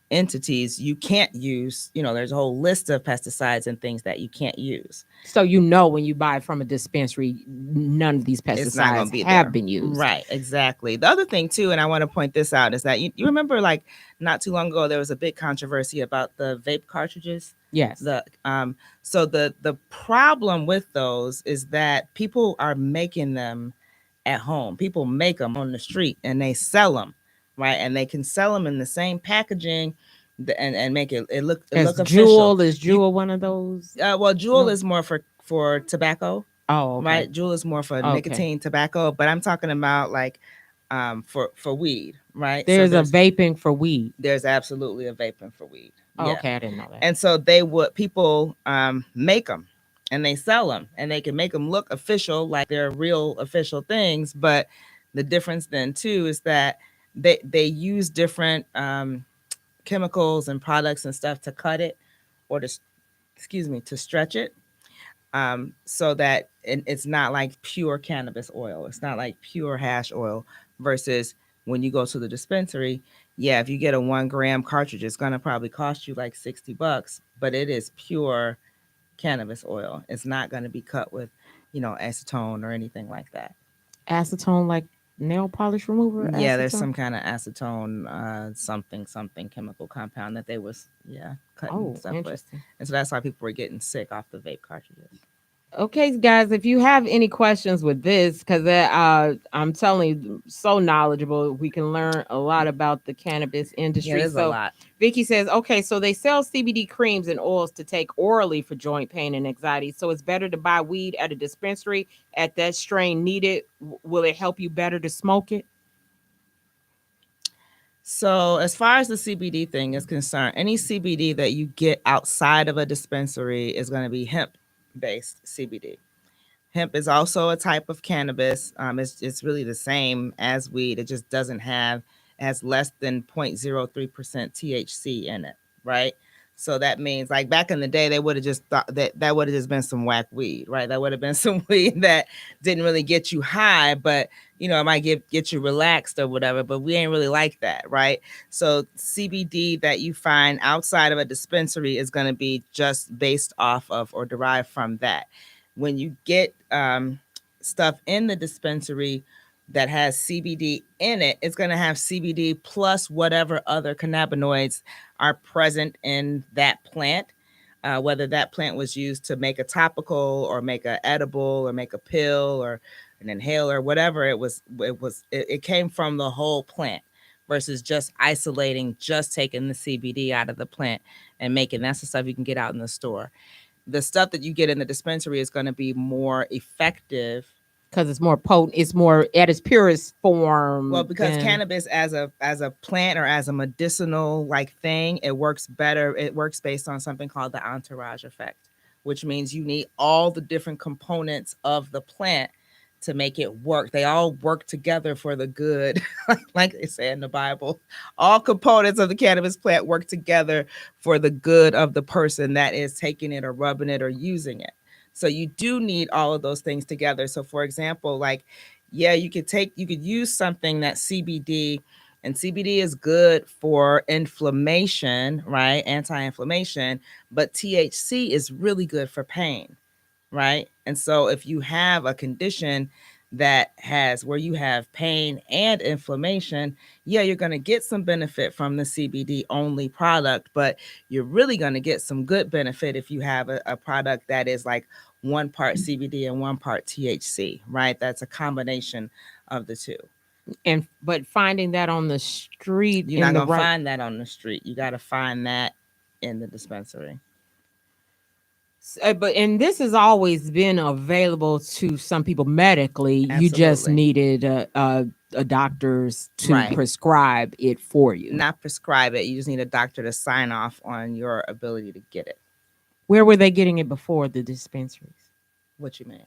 entities, you can't use, there's a whole list of pesticides and things that you can't use. So when you buy from a dispensary, none of these pesticides have been used. Right, exactly. The other thing too, and I want to point this out, is that you remember, like, not too long ago, there was a big controversy about the vape cartridges. Yes. So the problem with those is that people are making them at home. People make them on the street and they sell them, right? And they can sell them in the same packaging and make it look official. Is Juul one of those? Well, Juul is more for tobacco. Oh, okay. Right. Juul is more for nicotine, tobacco, but I'm talking about like for weed, right? There's a vaping for weed. There's absolutely a vaping for weed. Oh, okay, I didn't know that. And so people make them and they sell them, and they can make them look official, like they're real official things. But the difference then too is that they use different chemicals and products and stuff to cut it, or to stretch it, so that it's not like pure cannabis oil. It's not like pure hash oil, versus when you go to the dispensary, if you get a 1 gram cartridge, it's going to probably cost you like $60, but it is pure cannabis oil. It's not going to be cut with, acetone or anything like that. Acetone, like nail polish remover? Yeah, there's some kind of acetone, something chemical compound that they was cutting stuff with. And so that's why people were getting sick off the vape cartridges. Okay, guys, if you have any questions with this, because I'm telling you, so knowledgeable, we can learn a lot about the cannabis industry. Yeah, there's a lot. Vicky says, okay, so they sell CBD creams and oils to take orally for joint pain and anxiety. So it's better to buy weed at a dispensary at that strain needed. Will it help you better to smoke it? So as far as the CBD thing is concerned, any CBD that you get outside of a dispensary is going to be hemp-based CBD. Hemp is also a type of cannabis. It's really the same as weed. It just doesn't have, it has less than 0.03% THC in it, right? So that means, like back in the day, they would have just thought that would have just been some whack weed, right? That would have been some weed that didn't really get you high, but it might get you relaxed or whatever. But we ain't really like that, right? So CBD that you find outside of a dispensary is going to be just based off of or derived from that. When you get stuff in the dispensary that has CBD in it, it's going to have CBD plus whatever other cannabinoids are present in that plant. Whether that plant was used to make a topical or make an edible or make a pill or an inhaler, whatever it came from the whole plant versus just isolating, just taking the CBD out of the plant and making. That's the stuff you can get out in the store. The stuff that you get in the dispensary is going to be more effective because it's more potent. It's more at its purest form. Well, because cannabis as a plant or as a medicinal like thing, it works better. It works based on something called the entourage effect, which means you need all the different components of the plant to make it work. They all work together for the good, like they say in the Bible. All components of the cannabis plant work together for the good of the person that is taking it or rubbing it or using it. So you do need all of those things together. So for example, like, yeah, you could use something that CBD, and CBD is good for inflammation, right? Anti-inflammation, but THC is really good for pain. Right. And so if you have a condition that has where you have pain and inflammation, yeah, you're going to get some benefit from the CBD only product, but you're really going to get some good benefit if you have a product that is like 1 part CBD and 1 part THC, right? That's a combination of the two. But finding that on the street, you're not going to find that on the street. You got to find that in the dispensary. And this has always been available to some people medically. Absolutely. You just needed a doctor's to prescribe it for you. Not prescribe it. You just need a doctor to sign off on your ability to get it. Where were they getting it before the dispensaries? What you mean?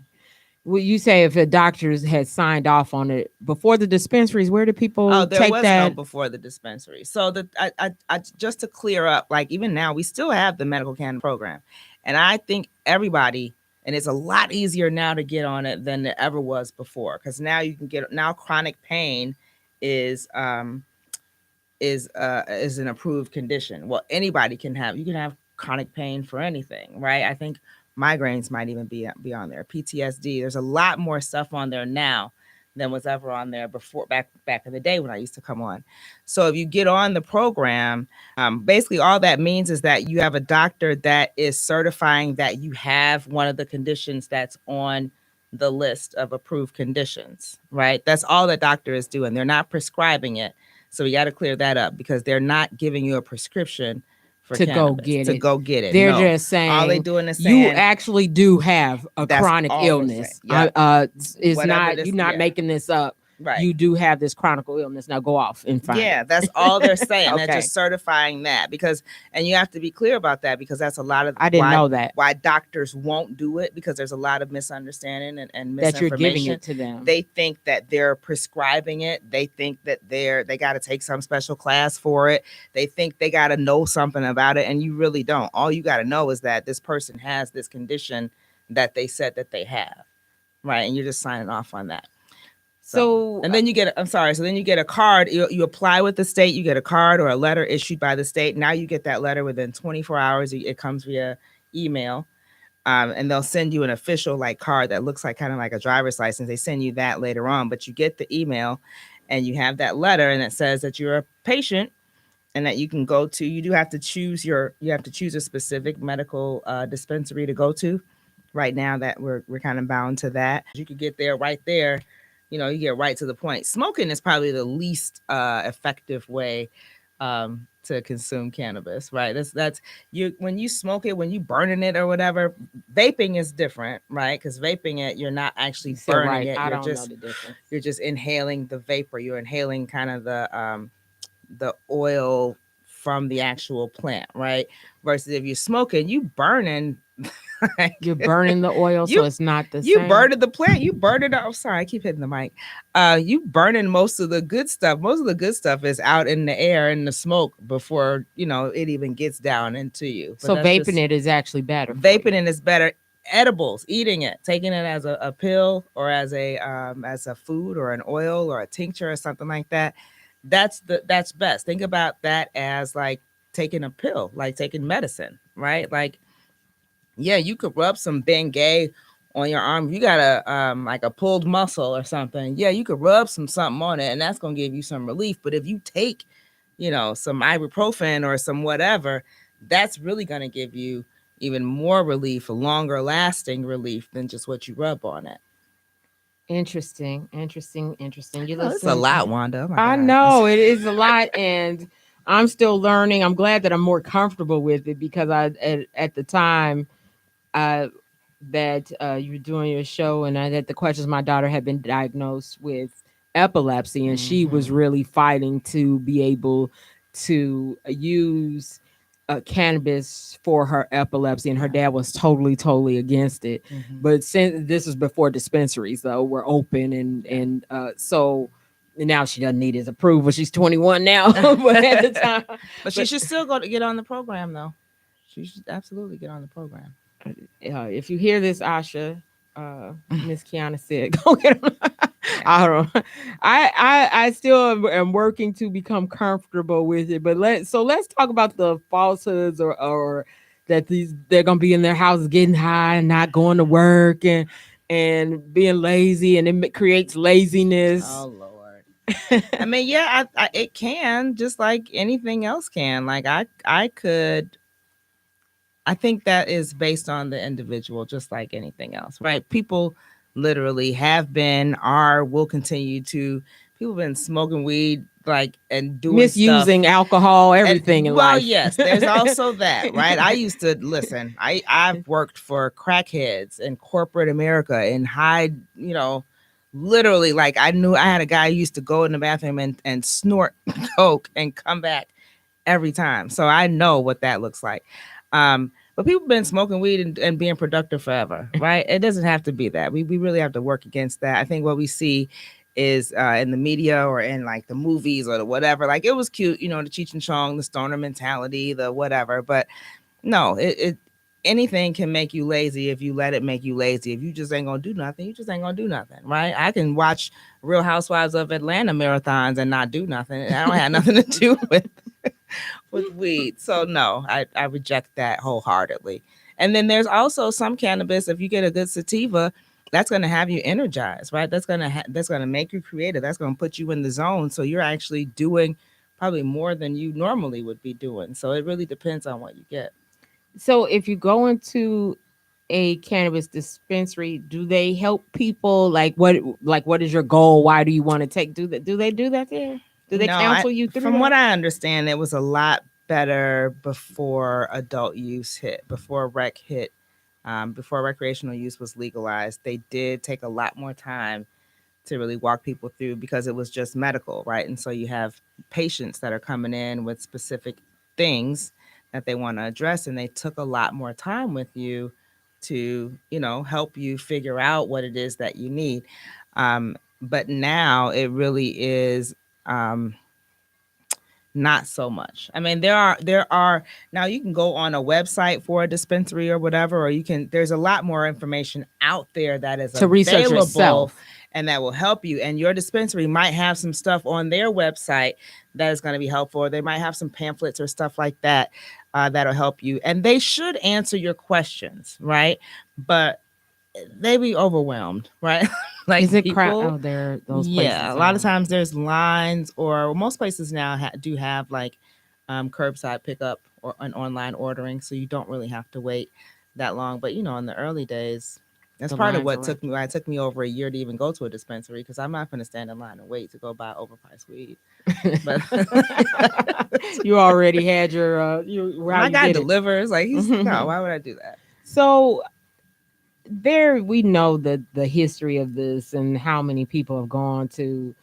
Well, you say if a doctor had signed off on it before the dispensaries, where do people take that? No before the dispensary. So I just to clear up, like even now we still have the medical cannabis program. And I think everybody, and it's a lot easier now to get on it than it ever was before, because now you can get, now chronic pain is an approved condition. Well, anybody can have, you can have chronic pain for anything, right? I think migraines might even be on there. PTSD. There's a lot more stuff on there now than was ever on there before, back in the day when I used to come on. So if you get on the program, basically all that means is that you have a doctor that is certifying that you have one of the conditions that's on the list of approved conditions, right? That's all the doctor is doing. They're not prescribing it. So we got to clear that up, because they're not giving you a prescription to cannabis, go get it. They're just saying all they doing is saying you actually do have a chronic illness. Yep. It's whatever not you're not making this up. Right. You do have this chronic illness. Now go off and find it. That's all they're saying. Okay. They're just certifying that, because, and you have to be clear about that, because that's a lot of I didn't know that why doctors won't do it, because there's a lot of misunderstanding and misinformation. That you're giving it to them. They think that they're prescribing it. They think that they got to take some special class for it. They think they got to know something about it, and you really don't. All you got to know is that this person has this condition that they said that they have, right? And you're just signing off on that. So and then you get, so then you get a card, you apply with the state, you get a card or a letter issued by the state. Now you get that letter within 24 hours. It comes via email. And they'll send you an official like card that looks like kind of like a driver's license. They send you that later on, but you get the email and you have that letter, and it says that you're a patient and that you can go to, you have to choose a specific medical dispensary to go to. Right now that we're kind of bound to that. You could get there right there. You get right to the point. Smoking is probably the least effective way to consume cannabis, right? That's you when you smoke it, when you burning it or whatever. Vaping is different, right? Because vaping it, you're not actually burning it. You're just inhaling the vapor. You're inhaling kind of the oil from the actual plant, right? Versus if you're smoking, you burning Like, You're burning the oil, so you it's not the you same. burned the plant. You burned it. Oh, sorry, I keep hitting the mic. You burning most of the good stuff. Most of the good stuff is out in the air in the smoke before it even gets down into you. But So that's vaping just it is actually better for vaping you. it is better. Edibles, eating it, taking it as a pill or as a food or an oil or a tincture or something like that. That's best. Think about that as like taking a pill, like taking medicine, right? Like, yeah, you could rub some Bengay on your arm. If you got a pulled muscle or something, yeah, you could rub something on it, and that's gonna give you some relief. But if you take, some ibuprofen or some whatever, that's really gonna give you even more relief, longer lasting relief than just what you rub on it. Interesting, interesting, interesting. You Oh, it's a listen. lot, Wanda. Oh my I God. know it is a lot, and I'm still learning. I'm glad that I'm more comfortable with it because at the time that you were doing your show and I had the questions, my daughter had been diagnosed with epilepsy, and she was Mhm. really fighting to be able to use cannabis for her epilepsy, and her Yeah. dad was totally against it. Mhm. But since this is before dispensaries though were open, and Yeah. so now she doesn't need his approval. She's 21 now, but at the time, But she but should still go to get on the program, though. She should absolutely get on the program. if you hear this, Asha, Miss Keana said, go get him. I don't know. I still am working to become comfortable with it. But let's talk about the falsehoods or that they're gonna be in their houses getting high and not going to work and being lazy, and it creates laziness. Oh Lord. I mean, yeah, it can, just like anything else can. Like I could. I think that is based on the individual, just like anything else, right? People literally have been, are, will continue to. People have been smoking weed, like, and doing stuff. Misusing alcohol, everything in Well, life. yes, there's also that, right? I used to listen. I've worked for crackheads in corporate America in high, literally, like I knew I had a guy who used to go in the bathroom and snort coke and come back every time. So I know what that looks like. But people have been smoking weed and being productive forever, right? It doesn't have to be that. We really have to work against that. I think what we see is in the media or in like the movies or the whatever. Like it was cute, the Cheech and Chong, the stoner mentality, the whatever. But no, it anything can make you lazy if you let it make you lazy. If you just ain't gonna do nothing, you just ain't gonna do nothing, right? I can watch Real Housewives of Atlanta marathons and not do nothing. I don't have nothing to do with weed. So no, I reject that wholeheartedly. And then there's also some cannabis. If you get a good sativa, that's going to have you energized, right? That's going to make you creative. That's going to put you in the zone. So you're actually doing probably more than you normally would be doing. So it really depends on what you get. So if you go into a cannabis dispensary, do they help people? What is your goal? Why do you want to take do they do that there? Do they No, counsel you through from that? what I understand, it was a lot better before adult use hit, before rec hit, before recreational use was legalized. They did take a lot more time to really walk people through because it was just medical, right? And so you have patients that are coming in with specific things that they want to address, and they took a lot more time with you to, help you figure out what it is that you need. But now it really is um, not so much. I mean, there are now you can go on a website for a dispensary or whatever, or there's a lot more information out there that is To research available yourself. and that will help you. And your dispensary might have some stuff on their website that is going to be helpful. Or they might have some pamphlets or stuff like that that'll help you. And they should answer your questions, right? But they be overwhelmed, right? Like Is it crowd? people, Oh, there those yeah, places a lot are. of times there's lines, or most places now do have like curbside pickup or an online ordering, so you don't really have to wait that long. But in the early days, that's The part of lines are what right took me. Why it took me over a year to even go to a dispensary, because I'm not going to stand in line and wait to go buy overpriced weed. But You already had your how my you guy did it. delivers. Like he's no, why would I do that? So there we know the history of this and how many people have gone to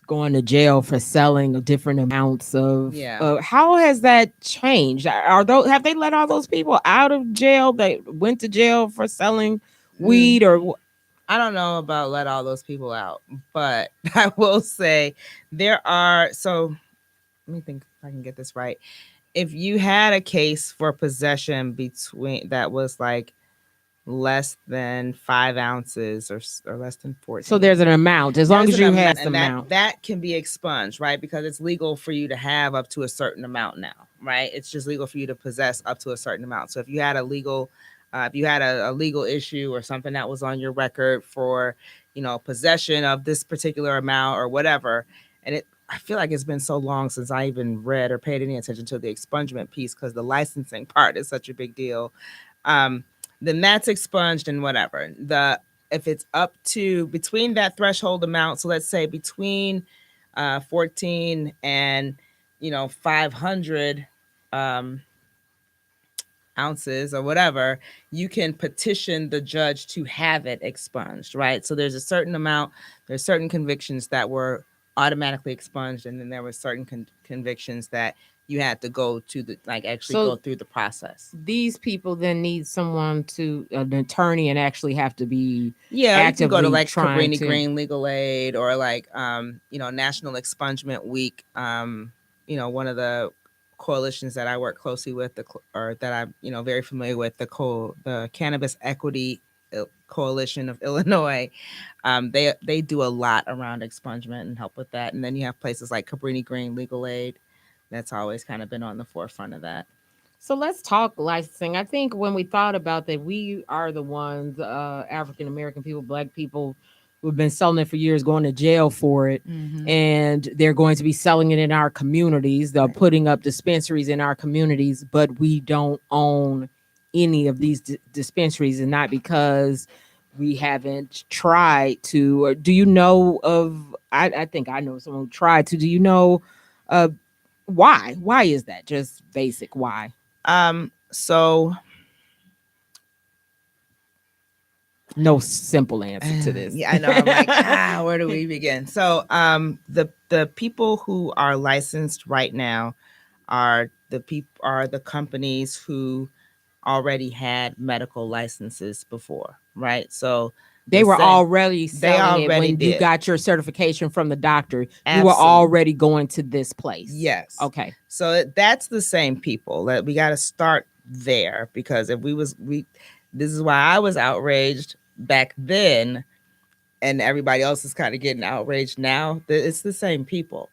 going to jail for selling different amounts of. Yeah. How has that changed? Are those have they let all those people out of jail that went to jail for selling weed or? I don't know about let all those people out, but I will say there are. So let me think if I can get this right. If you had a case for possession between that was like less than 5 ounces or less than 14. So there's an amount as long as you have the and amount. that can be expunged, right? Because it's legal for you to have up to a certain amount now, right? It's just legal for you to possess up to a certain amount. So if you had a legal issue or something that was on your record for, possession of this particular amount or whatever, and I feel like it's been so long since I even read or paid any attention to the expungement piece because the licensing part is such a big deal. Then that's expunged and whatever. If it's up to between that threshold amount, so let's say between 14 and 500 ounces or whatever, you can petition the judge to have it expunged, right? So there's a certain amount, there's certain convictions that were automatically expunged, and then there were certain convictions that you had to go to go through the process. These people then need someone an attorney and actually have to be actively you can go to like Cabrini Green Legal Aid or like National Expungement Week. One of the coalitions that I work closely with, or that I'm very familiar with, the Cannabis Equity Coalition of Illinois. They do a lot around expungement and help with that. And then you have places like Cabrini Green Legal Aid. That's always kind of been on the forefront of that. So let's talk licensing. I think when we thought about that, we are the ones, African American people, Black people, who've been selling it for years, going to jail for it. Mm-hmm. And they're going to be selling it in our communities. They're putting up dispensaries in our communities, but we don't own any of these dispensaries, and not because we haven't tried to. Or do you know of, I think I know someone who tried to. Do you know why? Why is that? Just basic why? So no simple answer to this. Yeah, I know. I'm like, where do we begin? So, the people who are licensed right now are the companies who already had medical licenses before, right? So they were already selling it when you got your certification from the doctor. Absolutely. You were already going to this place. Yes. Okay. So that's the same people. That we got to start there, because if this is why I was outraged back then, and everybody else is kind of getting outraged now. It's the same people.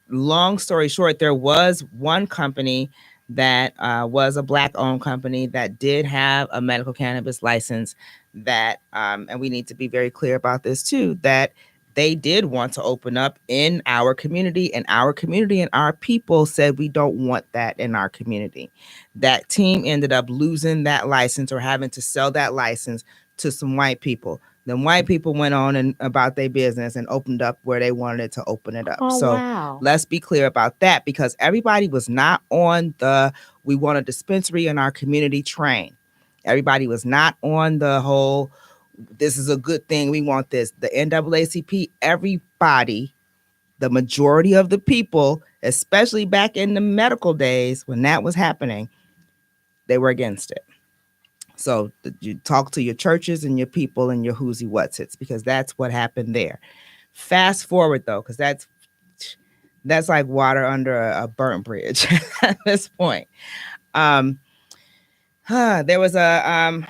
Long story short, there was one company that was a Black-owned company that did have a medical cannabis license that, and we need to be very clear about this too, that they did want to open up in our community, and our people said, we don't want that in our community. That team ended up losing that license or having to sell that license to some white people. Then white people went on and about their business and opened up where they wanted to open it up. Wow. Let's be clear about that, because everybody was not on we want a dispensary in our community train. Everybody was not on the whole, this is a good thing, we want this. The NAACP, everybody, the majority of the people, especially back in the medical days when that was happening, they were against it. So you talk to your churches and your people and your who's what's it's, because that's what happened there. Fast forward though, because that's like water under a burnt bridge at this point. There was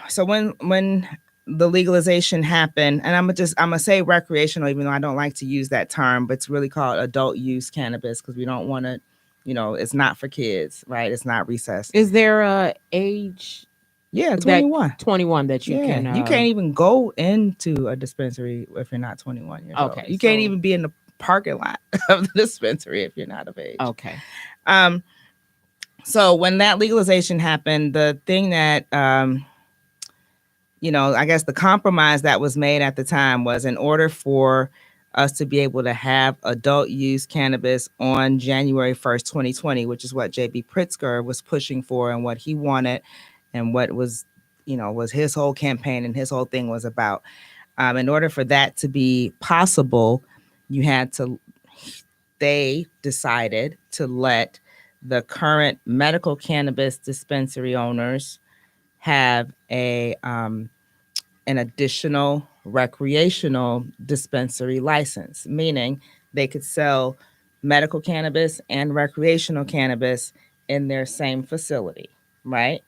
so when the legalization happened, and I'm gonna say recreational, even though I don't like to use that term, but it's really called adult use cannabis, because we don't want to, it's not for kids, right? It's not recess. Is there a age? Yeah, 21. 21 that you can. You can't even go into a dispensary if you're not 21 years old. You can't even be in the parking lot of the dispensary if you're not of age. Okay. So when that legalization happened, the thing that, I guess the compromise that was made at the time was, in order for us to be able to have adult use cannabis on January 1st, 2020, which is what J.B. Pritzker was pushing for and what he wanted, and what was his whole campaign and his whole thing was about. In order for that to be possible, you had to, they decided to let the current medical cannabis dispensary owners have an additional recreational dispensary license, meaning they could sell medical cannabis and recreational cannabis in their same facility, right?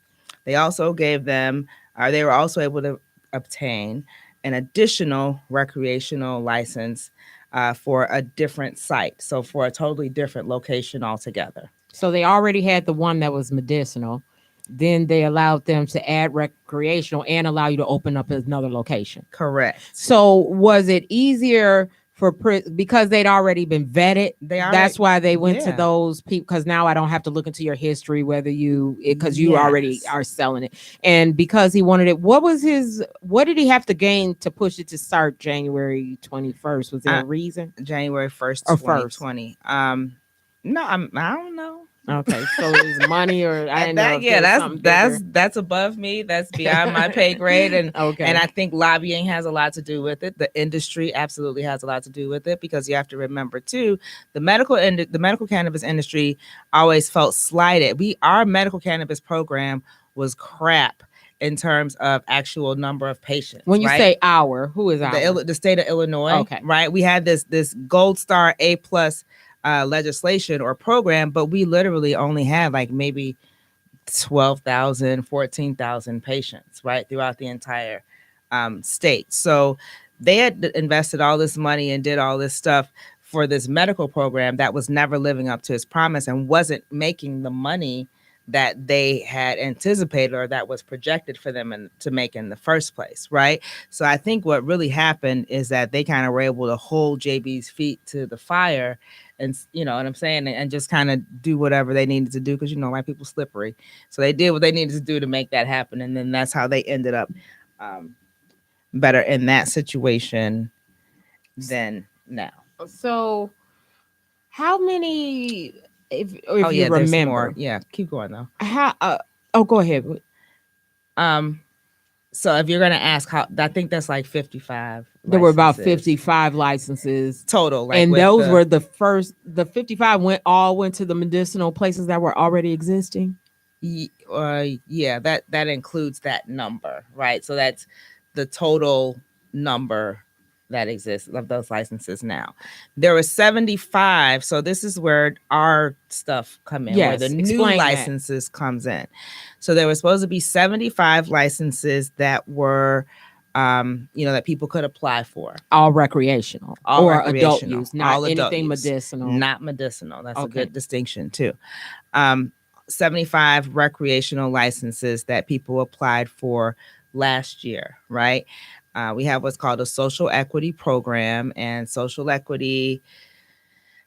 They also gave them, or they were also able to obtain an additional recreational license for a different site. So for a totally different location altogether. So they already had the one that was medicinal. Then they allowed them to add recreational and allow you to open up another location. Correct. So was it easier for because they'd already been vetted? That's why they went to those people, because now I don't have to look into your history whether you, because you already are selling it. And because he wanted it, what did he have to gain to push it to start January 21st? Was there a reason? January 1st, 2020. No, I don't know. Okay, so it's money, or I didn't know. That's above me. That's beyond my pay grade, and and I think lobbying has a lot to do with it. The industry absolutely has a lot to do with it, because you have to remember too, the medical cannabis industry always felt slighted. Our medical cannabis program was crap in terms of actual number of patients. When you say who is our? The state of Illinois, right? We had this gold star A+ legislation or program, but we literally only had like maybe 12,000, 14,000 patients, right, throughout the entire state. So they had invested all this money and did all this stuff for this medical program that was never living up to its promise and wasn't making the money that they had anticipated or that was projected for them to make in the first place, right? So I think what really happened is that they kind of were able to hold JB's feet to the fire, and you know what I'm saying, and just kind of do whatever they needed to do, because you know white people slippery. So they did what they needed to do to make that happen, and then that's how they ended up better in that situation than now. So how many? If you remember, keep going though. Go ahead. So if you're gonna ask how, I think that's like 55. There were about 55 licenses total, and those were the first. The 55 went to the medicinal places that were already existing. That includes that number, right? So that's the total number that exists of those licenses now. There were 75. So this is where our stuff come in, where the new licenses comes in. So there was supposed to be 75 licenses that were, that people could apply for. All recreational or adult use, not anything medicinal. Not medicinal. That's a good distinction too. 75 recreational licenses that people applied for last year, right? We have what's called a social equity program, and social equity,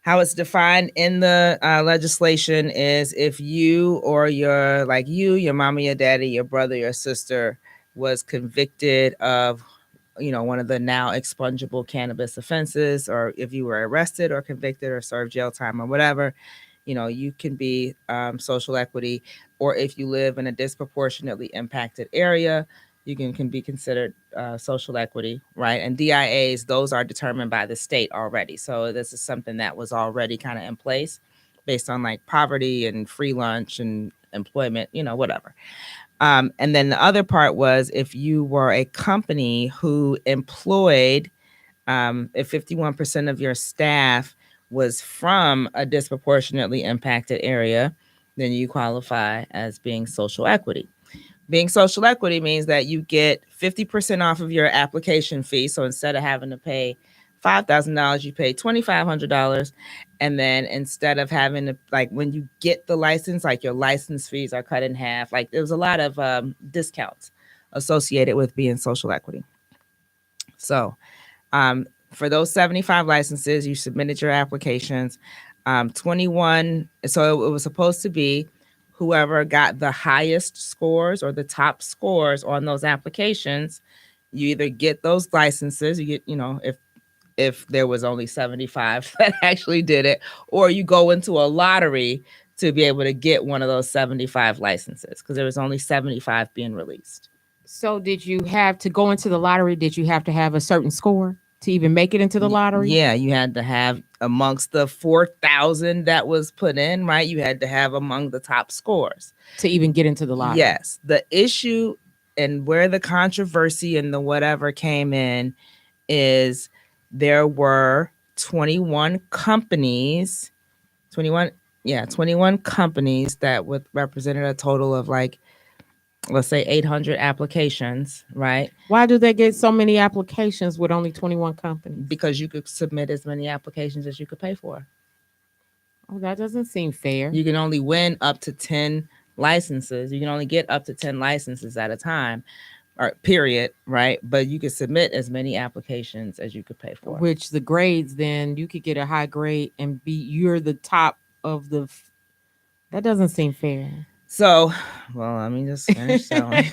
how it's defined in the legislation is if you or your mama, your daddy, your brother, your sister was convicted of, one of the now expungible cannabis offenses, or if you were arrested or convicted or served jail time or whatever, you can be social equity, or if you live in a disproportionately impacted area, you can be considered social equity, right? And DIAs, those are determined by the state already. So this is something that was already kind of in place based on like poverty and free lunch and employment, whatever. And then the other part was if you were a company who employed, if 51% of your staff was from a disproportionately impacted area, then you qualify as being social equity. Being social equity means that you get 50% off of your application fee. So instead of having to pay $5,000, you pay $2,500. And then instead of having to, like, when you get the license, like your license fees are cut in half. Like there's a lot of discounts associated with being social equity. So for those 75 licenses, you submitted your applications. 21. So it was supposed to be whoever got the highest scores or the top scores on those applications, you either get those licenses, you get, if there was only 75 that actually did it, or you go into a lottery to be able to get one of those 75 licenses, because there was only 75 being released. So did you have to go into the lottery? Did you have to have a certain score? to even make it into the lottery? Yeah, you had to have amongst the 4,000 that was put in, right? You had to have among the top scores to even get into the lottery. Yes. The issue and where the controversy and the whatever came in is there were 21 companies, 21 companies that would represented a total of like, let's say 800 applications, right? Why do they get so many applications with only 21 companies? Because you could submit as many applications as you could pay for. Oh, that doesn't seem fair. You can only win up to 10 licenses. You can only get up to 10 licenses at a time, or period, right? But you could submit as many applications as you could pay for. Which the grades, then you could get a high grade and you're the top of the. That doesn't seem fair. So, well, let me just finish selling.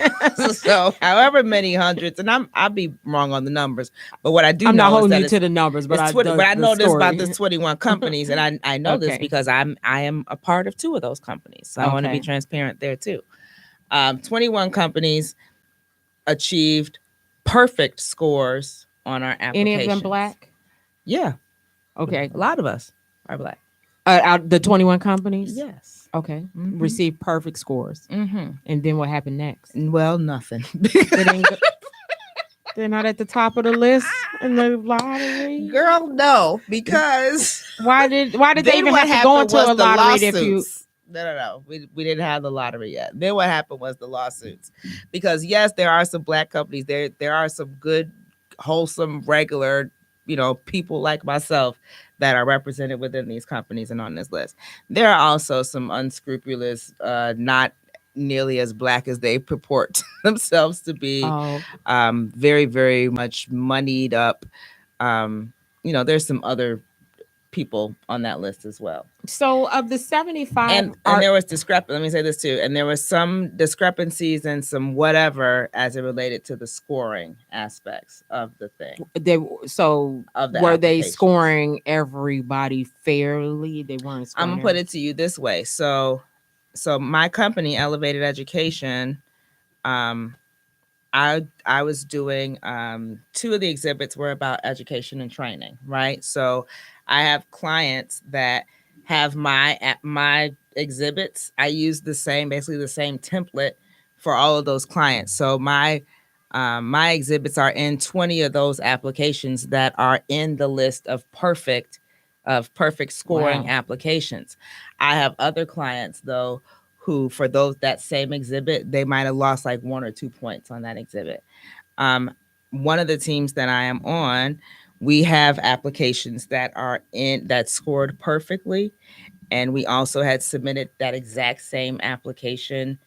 So, however many hundreds, and I'll be wrong on the numbers, but what I do I'm know not holding is you to the numbers, but I know this about this 21 companies, and I know this because I am a part of 2 of those companies. So I want to be transparent there too. 21 companies achieved perfect scores on our applications. Any of them black? Yeah. Okay. A lot of us are black. Out the 21 companies? Yes. Okay. Mm-hmm. Received perfect scores. Mm-hmm. And then what happened next? Well, nothing. They're not at the top of the list in the lottery. Girl, no, because why did they even have to go into a lottery if you? No. We didn't have the lottery yet. Then what happened was the lawsuits, because yes, there are some black companies. There are some good, wholesome, regular, people like myself that are represented within these companies and on this list. There are also some unscrupulous, not nearly as black as they purport themselves to be. Very, very much moneyed up. There's some other people on that list as well. So of the 75, and there was discrepancy. Let me say this too, and there was some discrepancies and some whatever as it related to the scoring aspects of the thing. Were they scoring everybody fairly? They weren't. I'm gonna put it to you this way. So my company, Elevated Education, I was doing 2 of the exhibits were about education and training, right? So I have clients that have my exhibits. I use basically the same template for all of those clients. So my exhibits are in 20 of those applications that are in the list of perfect scoring applications. I have other clients though who, for that same exhibit, they might have lost like 1 or 2 points on that exhibit. One of the teams that I am on, we have applications that scored perfectly, and we also had submitted that exact same application,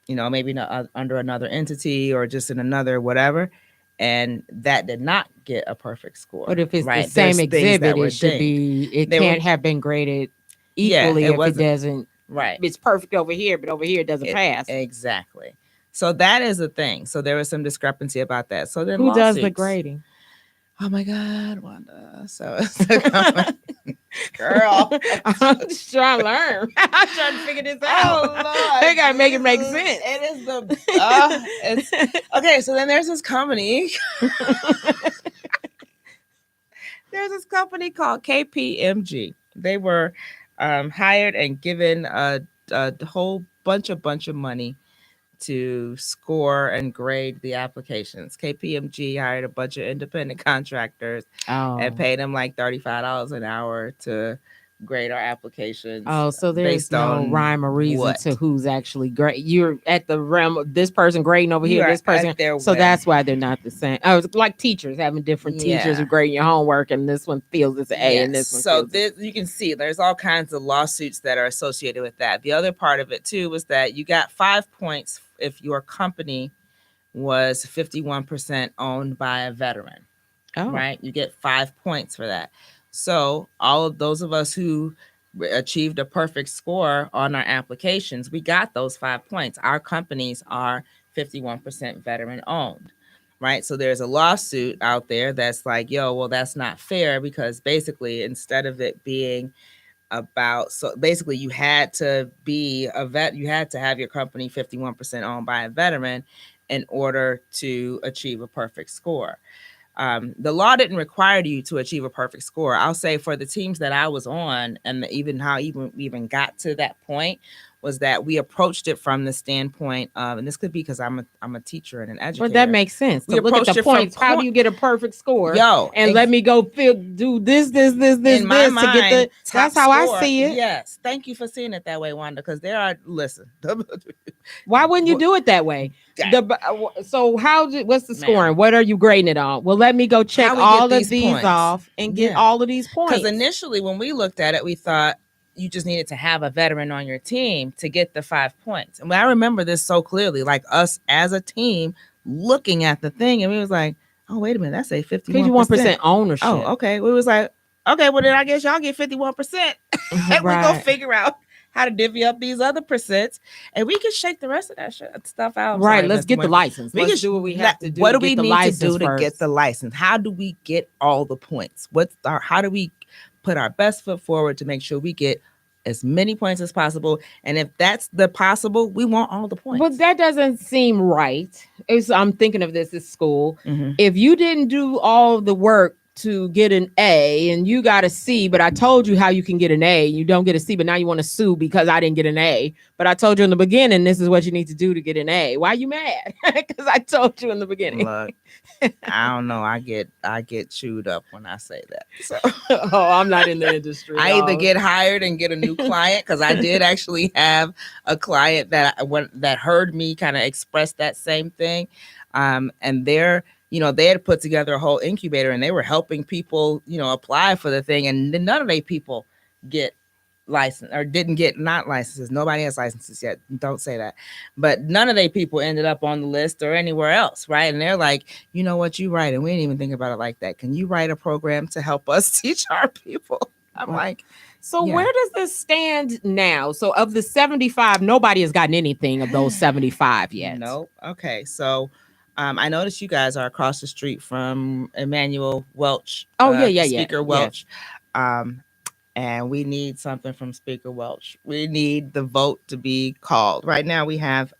maybe under another entity or just in another whatever, and that did not get a perfect score. But if it's the same exhibit, it can't have been graded equally if it doesn't. Right. It's perfect over here, but over here it doesn't pass. Exactly. So that is a thing. So there was some discrepancy about that. So then who does the grading? Oh my God, Wanda. So girl, I'm just trying to learn. I'm trying to figure this out. Oh Lord, they gotta make it make sense. It is okay. So then there's this company. There's this company called KPMG. They were hired and given a whole bunch of money to score and grade the applications. KPMG hired a bunch of independent contractors and paid them like $35 an hour to grade our applications. Oh, so there's no rhyme or reason to who's actually great. You're at the realm of this person grading over here, this person. So that's why they're not the same. Oh, it's like teachers having different teachers who grade your homework, and this one feels it's an A, and this one. So you can see there's all kinds of lawsuits that are associated with that. The other part of it too was that you got 5 points if your company was 51% owned by a veteran. Right? You get 5 points for that. So all of those of us who achieved a perfect score on our applications, we got those 5 points. Our companies are 51% veteran owned, right? So there's a lawsuit out there that's like, well, that's not fair, because basically instead of it being basically you had to be a vet, you had to have your company 51% owned by a veteran in order to achieve a perfect score. The law didn't require you to achieve a perfect score. I'll say for the teams that I was on, and even how even got to that point, was that we approached it from the standpoint of, and this could be because I'm a teacher and an educator. Well, that makes sense. We So look at approached the it from points. How do you get a perfect score? Yo, and let me go do this in my mind, to get the. That's how score, I see it. Yes, thank you for seeing it that way, Wanda. Because listen. Why wouldn't you do it that way? So what's the scoring? Ma'am. What are you grading it on? Well, let me go check all of these points off and get all of these points. Because initially, when we looked at it, we thought you just needed to have a veteran on your team to get the 5 points. And I remember this so clearly, like us as a team looking at the thing, and we was like, "Oh, wait a minute, that's a 51% ownership." Oh, okay. We was like, "Okay, well then I guess y'all get 51%." And we go figure out how to divvy up these other percents, and we can shake the rest of that stuff out. Right. Let's get the license. Let's do what we have to do. What do we need to do to get the license? How do we get all the points? How do we put our best foot forward to make sure we get as many points as possible? And if that's the possible, we want all the points. But that doesn't seem right. I'm thinking of this at school. Mm-hmm. If you didn't do all the work to get an A and you got a C, but I told you how you can get an A, you don't get a C, but now you want to sue because I didn't get an A. But I told you in the beginning, this is what you need to do to get an A. Why are you mad? Because I told you in the beginning. Look, I don't know. I get chewed up when I say that. So I'm not in the industry. I either get hired and get a new client, because I did actually have a client that heard me kind of express that same thing. And they had put together a whole incubator, and they were helping people, apply for the thing. And none of they people get licensed or didn't get not licenses. Nobody has licenses yet. Don't say that. But none of they people ended up on the list or anywhere else. Right. And they're like, you know what, you write. And we didn't even think about it like that. Can you write a program to help us teach our people? I'm like, so where does this stand now? So of the 75, nobody has gotten anything of those 75 yet. Nope. Okay. So I noticed you guys are across the street from Emmanuel Welch. Speaker Welch. Yeah. And we need something from Speaker Welch. We need the vote to be called. Right now we have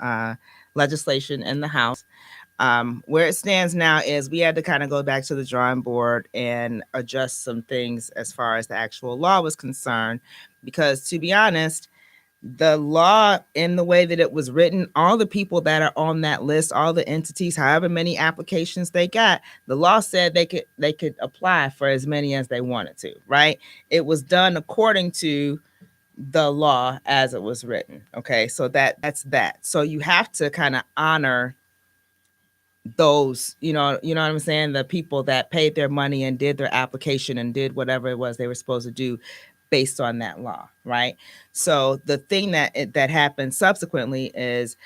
legislation in the House. Where it stands now is we had to kind of go back to the drawing board and adjust some things as far as the actual law was concerned. Because to be honest, the law in the way that it was written, all the people that are on that list, all the entities, however many applications they got, the law said they could apply for as many as they wanted to, right? It was done according to the law as it was written. Okay, so that's that. So you have to kind of honor those, you know what I'm saying? The people that paid their money and did their application and did whatever it was they were supposed to do based on that law, right? So the thing that happened subsequently is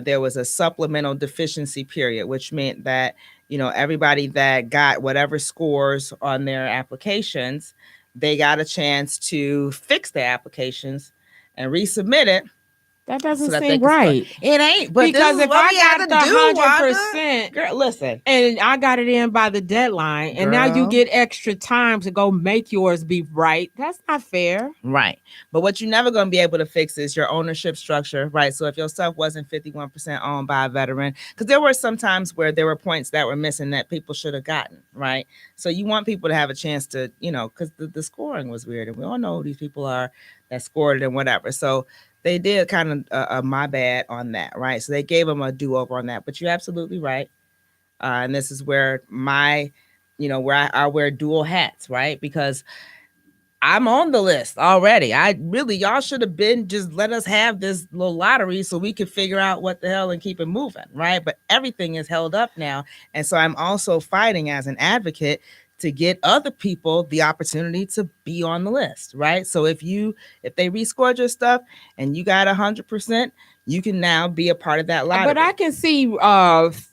there was a supplemental deficiency period, which meant that, everybody that got whatever scores on their applications, they got a chance to fix their applications and resubmit it. That doesn't seem right. It ain't. But because if I got the 100%, girl, listen, and I got it in by the deadline, and now you get extra time to go make yours be right, that's not fair. Right. But what you're never going to be able to fix is your ownership structure, right? So if your stuff wasn't 51% owned by a veteran, because there were some times where there were points that were missing that people should have gotten, right? So you want people to have a chance to, because the scoring was weird, and we all know who these people are that scored it and whatever. So they did kind of my bad on that, right? So they gave them a do-over on that. But you're absolutely right. And this is where where I wear dual hats, right? Because I'm on the list already. Y'all should have been just let us have this little lottery so we could figure out what the hell and keep it moving, right? But everything is held up now. And so I'm also fighting as an advocate to get other people the opportunity to be on the list, right? So if they rescored your stuff and you got 100%, you can now be a part of that lottery. But I can see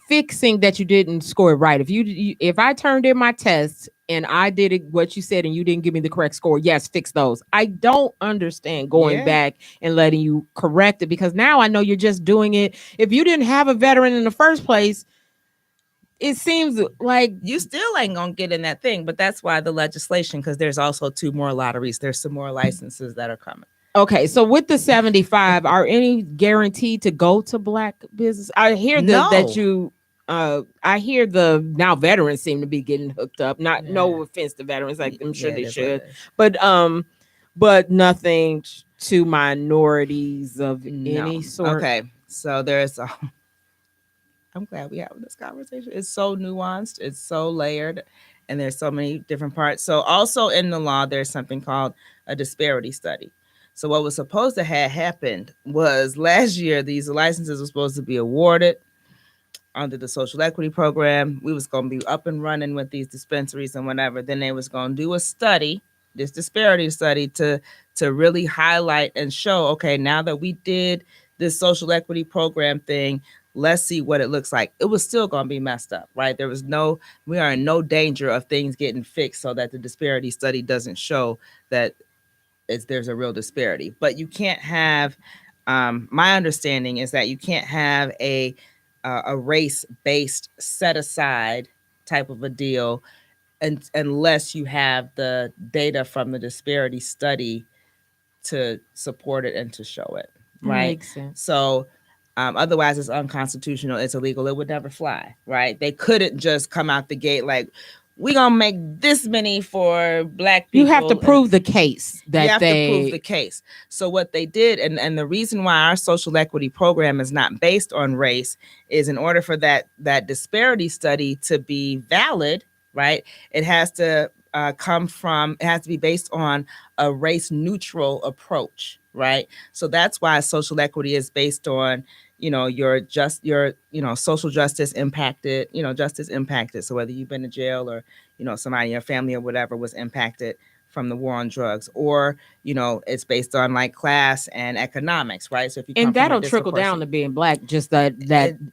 fixing that you didn't score it right. If I turned in my tests and I did what you said and you didn't give me the correct score, yes, fix those. I don't understand going back and letting you correct it, because now I know you're just doing it. If you didn't have a veteran in the first place, it seems like you still ain't gonna get in that thing. But that's why the legislation, because there's also 2 more lotteries. There's some more licenses that are coming. Okay, so with the 75, are any guaranteed to go to Black business? I hear that you I hear the now veterans seem to be getting hooked up. Not no Yeah. offense to veterans, like I'm sure Yeah, it they is what it should, is. but nothing to minorities of No. any sort. Okay. So there's I'm glad we having this conversation. It's so nuanced, it's so layered, and there's so many different parts. So also in the law, there's something called a disparity study. So what was supposed to have happened was last year these licenses were supposed to be awarded under the social equity program. We was going to be up and running with these dispensaries and whatever. Then they was going to do a study, this disparity study, to really highlight and show, okay, now that we did this social equity program thing, let's see what it looks like. It was still going to be messed up, right? We are in no danger of things getting fixed so that the disparity study doesn't show that there's a real disparity. But you can't have, my understanding is that you can't have a race based set aside type of a deal, unless you have the data from the disparity study to support it and to show it, That right? makes sense. So otherwise it's unconstitutional, it's illegal, it would never fly, right? They couldn't just come out the gate like, we're gonna make this many for black people. You have to prove the case You that have to prove the case. So what they did, and the reason why our social equity program is not based on race, is in order for that disparity study to be valid, right? It has to it has to be based on a race neutral approach, right? So that's why social equity is based on, your social justice impacted, justice impacted. So whether you've been to jail or, somebody in your family or whatever was impacted from the war on drugs, or it's based on like class and economics, right? So if you come and from a that'll trickle down to being black, just that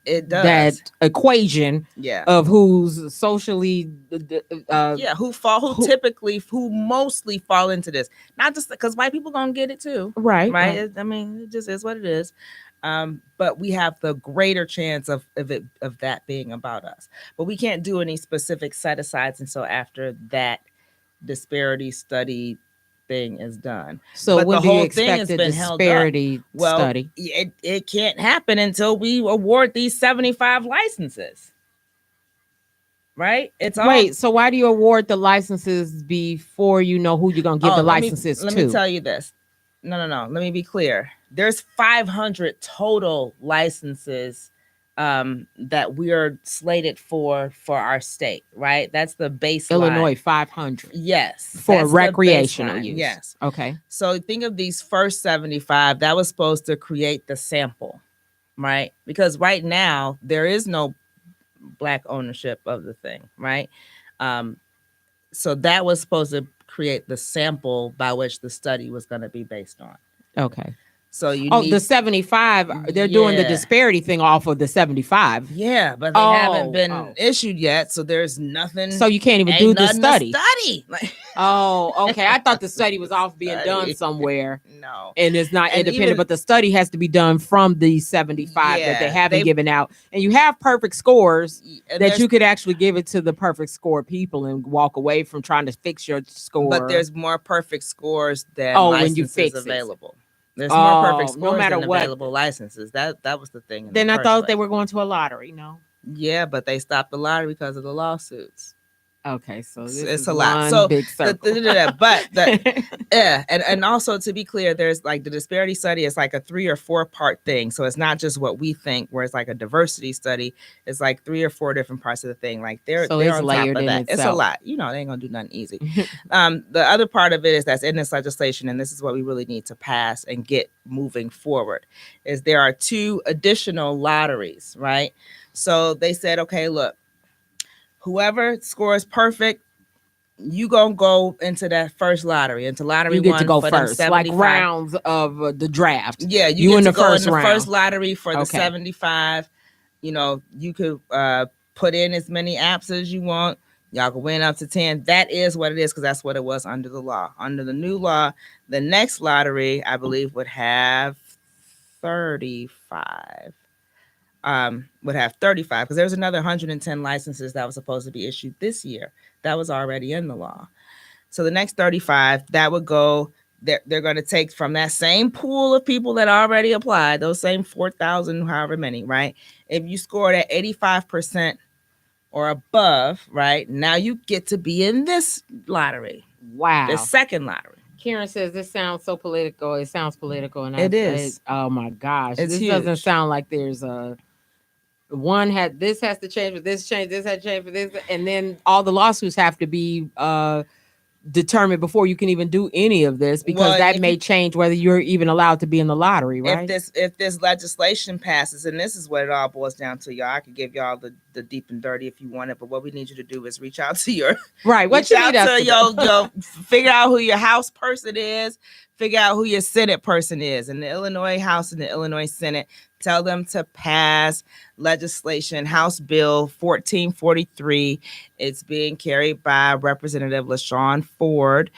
it does. that equation Yeah. of who's socially who mostly fall into this, not just because white people gonna get it too, right. I mean, it just is what it is. But we have the greater chance of that being about us, but we can't do any specific set asides until after that disparity study thing is done. So but when the do you whole expect thing has the been held up. disparity Well, study? it can't happen until we award these 75 licenses, right? Wait, so why do you award the licenses before you know who you're gonna give the licenses to? Let me tell you this. No. Let me be clear. There's 500 total licenses that we are slated for our state, right? That's the baseline. Illinois 500. Yes. For recreational use. Yes. Okay. So think of these first 75. That was supposed to create the sample, right? Because right now there is no black ownership of the thing, right? So that was supposed to create the sample by which the study was going to be based on. Okay. So the 75, they're doing the disparity thing off of the 75. Yeah, but they haven't been issued yet, so there's nothing. So you can't even do the study. Okay. I thought the study was off being done somewhere. No. And it's not independent, but the study has to be done from the 75 that they haven't given out. And you have perfect scores that you could actually give it to the perfect score people and walk away from trying to fix your score. But there's more perfect scores than licenses when you fix available. There's more perfect scores no matter than available licenses. That was the thing. Then I thought they were going to a lottery. No. Yeah, but they stopped the lottery because of the lawsuits. Okay, so it's a lot. So big circle. And also to be clear, there's like the disparity study is like a 3 or 4 part thing. So it's not just what we think, where it's like a diversity study. It's like 3 or 4 different parts of the thing. Like they're on top of that. It's a lot. They ain't gonna do nothing easy. The other part of it is that's in this legislation, and this is what we really need to pass and get moving forward. Is there are 2 additional lotteries, right? So they said, okay, look. Whoever scores perfect, you gonna go into that first lottery, into lottery one. You get to go first, like rounds of the draft. Yeah, you in the first round. First lottery for the 75. You could put in as many apps as you want. Y'all can win up to 10. That is what it is, because that's what it was under the law. Under the new law, the next lottery, I believe, would have 35. Would have 35, because there's another 110 licenses that was supposed to be issued this year that was already in the law. So the next 35 that would go they're going to take from that same pool of people that already applied, those same 4,000, however many, right? If you scored at 85% or above, right, now you get to be in this lottery, the Wow. second lottery. Karen says this sounds so political. It sounds political, and It is. oh my gosh, It's this doesn't huge. sound like there's a one had this has to change for this change, this has to change for this, and then all the lawsuits have to be determined before you can even do any of this, because Well, that if may you- change whether you're even allowed to be in the lottery, right? If this legislation passes, and this is what it all boils down to, y'all. I could give y'all the deep and dirty if you want it, but what we need you to do is reach out to your Right. What reach you out need us to to do. your figure out who your House person is, figure out who your Senate person is in the Illinois House and the Illinois Senate. Tell them to pass legislation, House Bill 1443. It's being carried by Representative LaShawn Ford.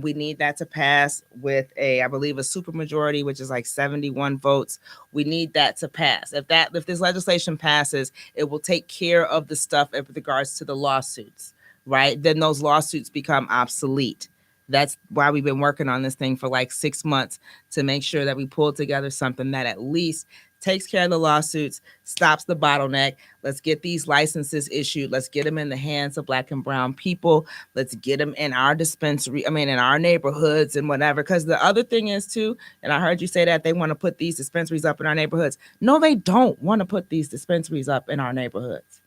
We need that to pass with I believe, a supermajority, which is like 71 votes. We need that to pass. If this legislation passes, it will take care of the stuff with regards to the lawsuits, right? Then those lawsuits become obsolete. That's why we've been working on this thing for like 6 months, to make sure that we pull together something that at least takes care of the lawsuits, stops the bottleneck. Let's get these licenses issued. Let's get them in the hands of Black and brown people. Let's get them in our in our neighborhoods and whatever. Because the other thing is too, and I heard you say that they want to put these dispensaries up in our neighborhoods. No, they don't want to put these dispensaries up in our neighborhoods.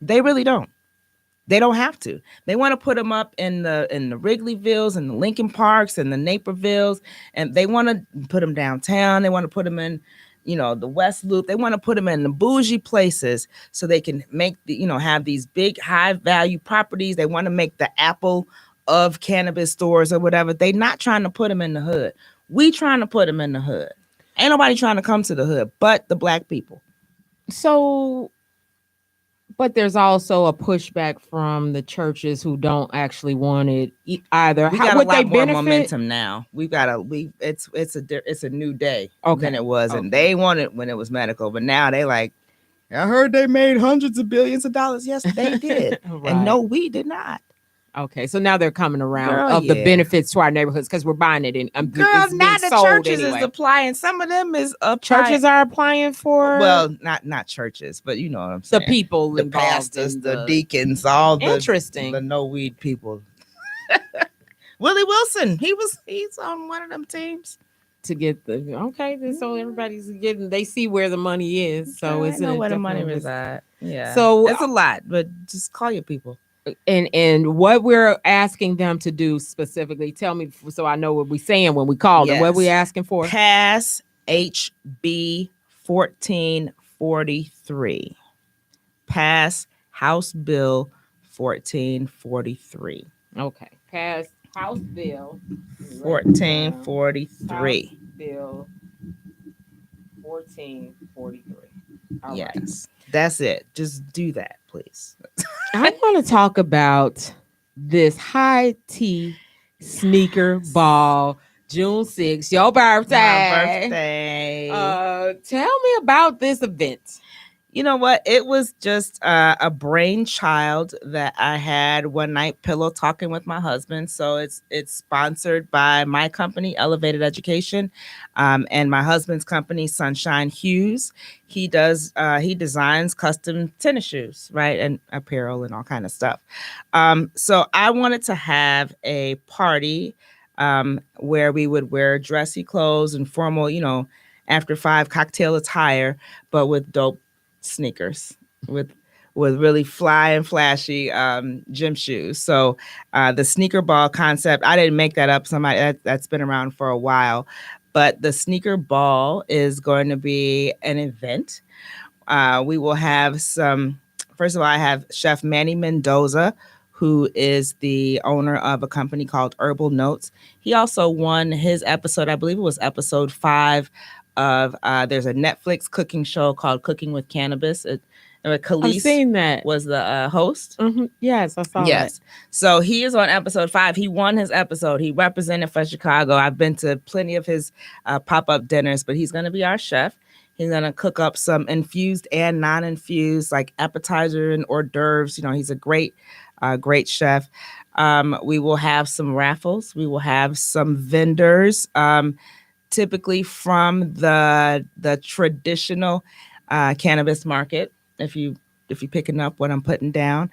They really don't. They don't have to. They want to put them up in the Wrigleyvilles and the Lincoln Parks and the Napervilles, and they want to put them downtown. They want to put them in, the West Loop. They want to put them in the bougie places so they can make have these big high value properties. They want to make the Apple of cannabis stores or whatever. They're not trying to put them in the hood. We trying to put them in the hood. Ain't nobody trying to come to the hood but the Black people. So, but there's also a pushback from the churches who don't actually want it either. We got a lot more momentum now. It's a new day than it was, and they wanted when it was medical, but now they like, I heard they made hundreds of billions of dollars. Yes, they did, right. And no, we did not. Okay, so now they're coming around the benefits to our neighborhoods because we're buying it in. Girl, now the churches is applying. Some of them is applying. Churches are applying for. Well, not churches, but you know what I'm saying. The people, the pastors, the deacons, all the interesting, the no weed people. Willie Wilson, he's on one of them teams. To get so everybody's getting. They see where the money is, so it's where the money resides. Yeah, so it's a lot, but just call your people. And what we're asking them to do specifically, tell me so I know what we're saying when we call them. What we asking for? Pass HB 1443. Pass House Bill 1443. Okay. Pass House Bill 1443. House Bill 1443. All yes. Right. That's it. Just do that, please. I want to talk about this high tea sneaker ball, June 6th, your birthday. My birthday. Tell me about this event. You know what? It was just a brainchild that I had one night pillow talking with my husband. So it's sponsored by my company, Elevated Education, and my husband's company, Sunshine Hughes. He designs custom tennis shoes, right, and apparel and all kind of stuff. So I wanted to have a party where we would wear dressy clothes and formal, after 5 cocktail attire, but with dope sneakers with really fly and flashy gym shoes. So the sneaker ball concept, I didn't make that up. Somebody that's been around for a while, but the sneaker ball is going to be an event. We will have first of all, I have Chef Manny Mendoza, who is the owner of a company called Herbal Notes. He also won his episode, I believe it was episode 5 of there's a Netflix cooking show called Cooking with Cannabis. Khalees I've seen that. Was the host. Mm-hmm. Yes, I saw that. So he is on episode 5. He won his episode. He represented for Chicago. I've been to plenty of his pop-up dinners, but he's going to be our chef. He's going to cook up some infused and non-infused, like appetizer and hors d'oeuvres. He's a great great chef. We will have some raffles. We will have some vendors, typically from the traditional cannabis market. If you're picking up what I'm putting down,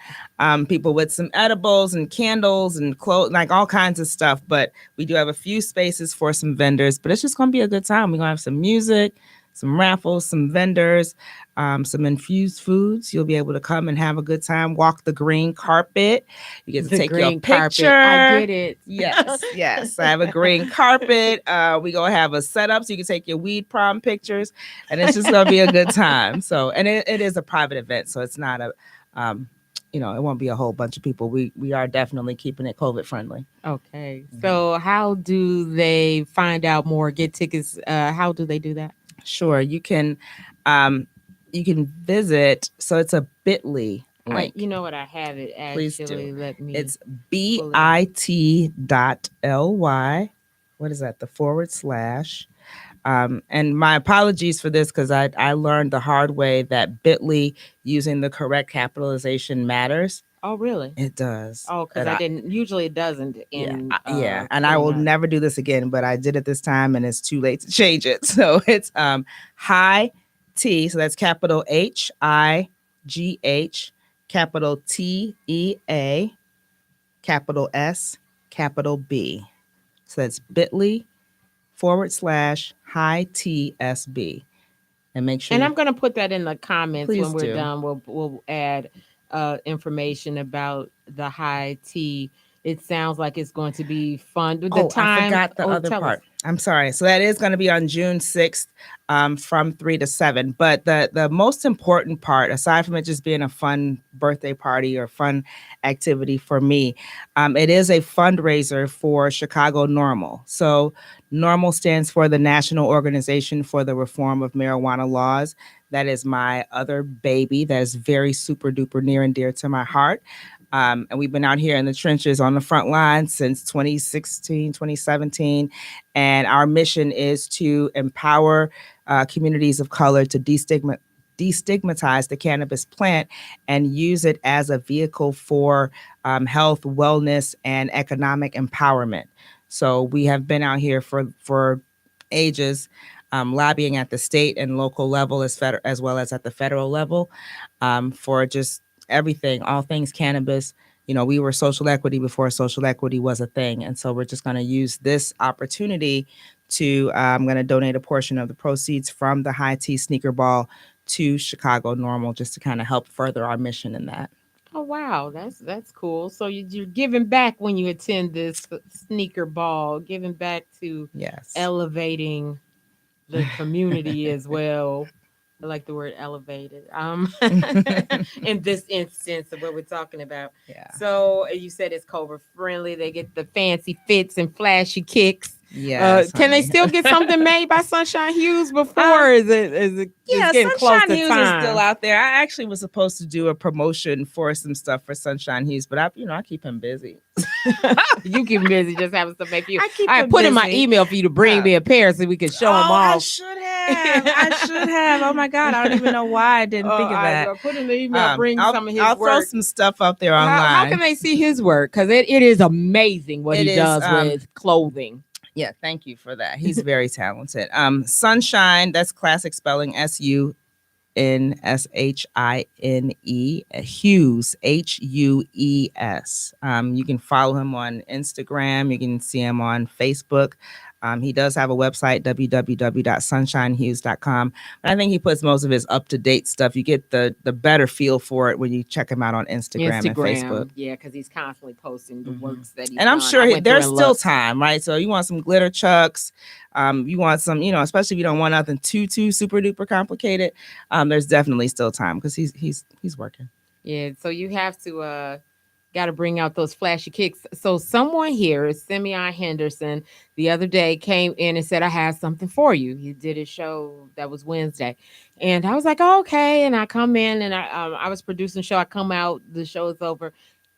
people with some edibles and candles and clothes, like all kinds of stuff. But we do have a few spaces for some vendors. But it's just going to be a good time. We're going to have some music, some raffles, some vendors, some infused foods. You'll be able to come and have a good time. Walk the green carpet. You get to take your picture. Carpet. I get it. Yes. I have a green carpet. We gonna have a setup so you can take your weed prom pictures, and it's just gonna be a good time. So, and it is a private event, so it's not a, it won't be a whole bunch of people. We are definitely keeping it COVID friendly. Okay. So, how do they find out more? Get tickets? How do they do that? Sure, you can visit. So it's a bit.ly link. You know what? I have it actually. Please do. Let me. It's bit.ly. What is that? The /. And my apologies for this because I learned the hard way that bit.ly using the correct capitalization matters. Oh, really? It does. Oh, because I didn't. Usually it doesn't. And I will never do this again, but I did it this time, and it's too late to change it. So it's high T. So that's capital HIGH, capital TEA, capital S, capital B. So that's bit.ly /high TSB. And make sure. And I'm going to put that in the comments Please when we're do. done. We'll add information about the high T. It sounds like it's going to be fun. The time, I forgot the other part. I'm sorry. So that is going to be on June 6th from 3 to 7. But the most important part, aside from it just being a fun birthday party or fun activity for me, it is a fundraiser for Chicago NORML. So NORML stands for the National Organization for the Reform of Marijuana Laws. That is my other baby that is very super duper near and dear to my heart. And we've been out here in the trenches on the front line since 2016, 2017. And our mission is to empower communities of color to destigmatize the cannabis plant and use it as a vehicle for health, wellness, and economic empowerment. So we have been out here for ages, lobbying at the state and local level as well as at the federal level for just everything, all things cannabis. We were social equity before social equity was a thing. And so we're just going to use this opportunity to, I'm going to donate a portion of the proceeds from the High Tea Sneaker Ball to Chicago NORML just to kind of help further our mission in that. Oh, wow. That's cool. So you're giving back when you attend this sneaker ball, giving back to elevating the community as well. I like the word elevated. In this instance of what we're talking about. Yeah. So you said it's COVID friendly. They get the fancy fits and flashy kicks. Yes. Can they still get something made by Sunshine Hughes before? Is it getting close to Hughes time? is still out there. I actually was supposed to do a promotion for some stuff for Sunshine Hughes, but I keep him busy. You keep busy just having stuff make you. I put in my email for you to bring me a pair so we can show them off. I should have. Oh my God. I don't even know why I didn't think of that. Put in the email, bring some of his I'll work. throw some stuff up there online. How can they see his work? Because it is amazing what he does with clothing. Yeah, thank you for that. He's very talented. Sunshine, that's classic spelling, SUNSHINE, Hughes, HUES. You can follow him on Instagram. You can see him on Facebook. He does have a website, www.sunshinehughes.com. But I think he puts most of his up-to-date stuff. You get the better feel for it when you check him out on Instagram and Facebook. Yeah, because he's constantly posting the works that he's And I'm done. sure there's still time, right? So you want some glitter chucks. You want some, especially if you don't want nothing too super duper complicated. There's definitely still time because he's working. Yeah, so you have to got to bring out those flashy kicks. So someone here, Simeon Henderson, the other day came in and said, I have something for you. He did a show that was Wednesday. And I was like, oh, okay. And I come in and I was producing the show. I come out, the show is over.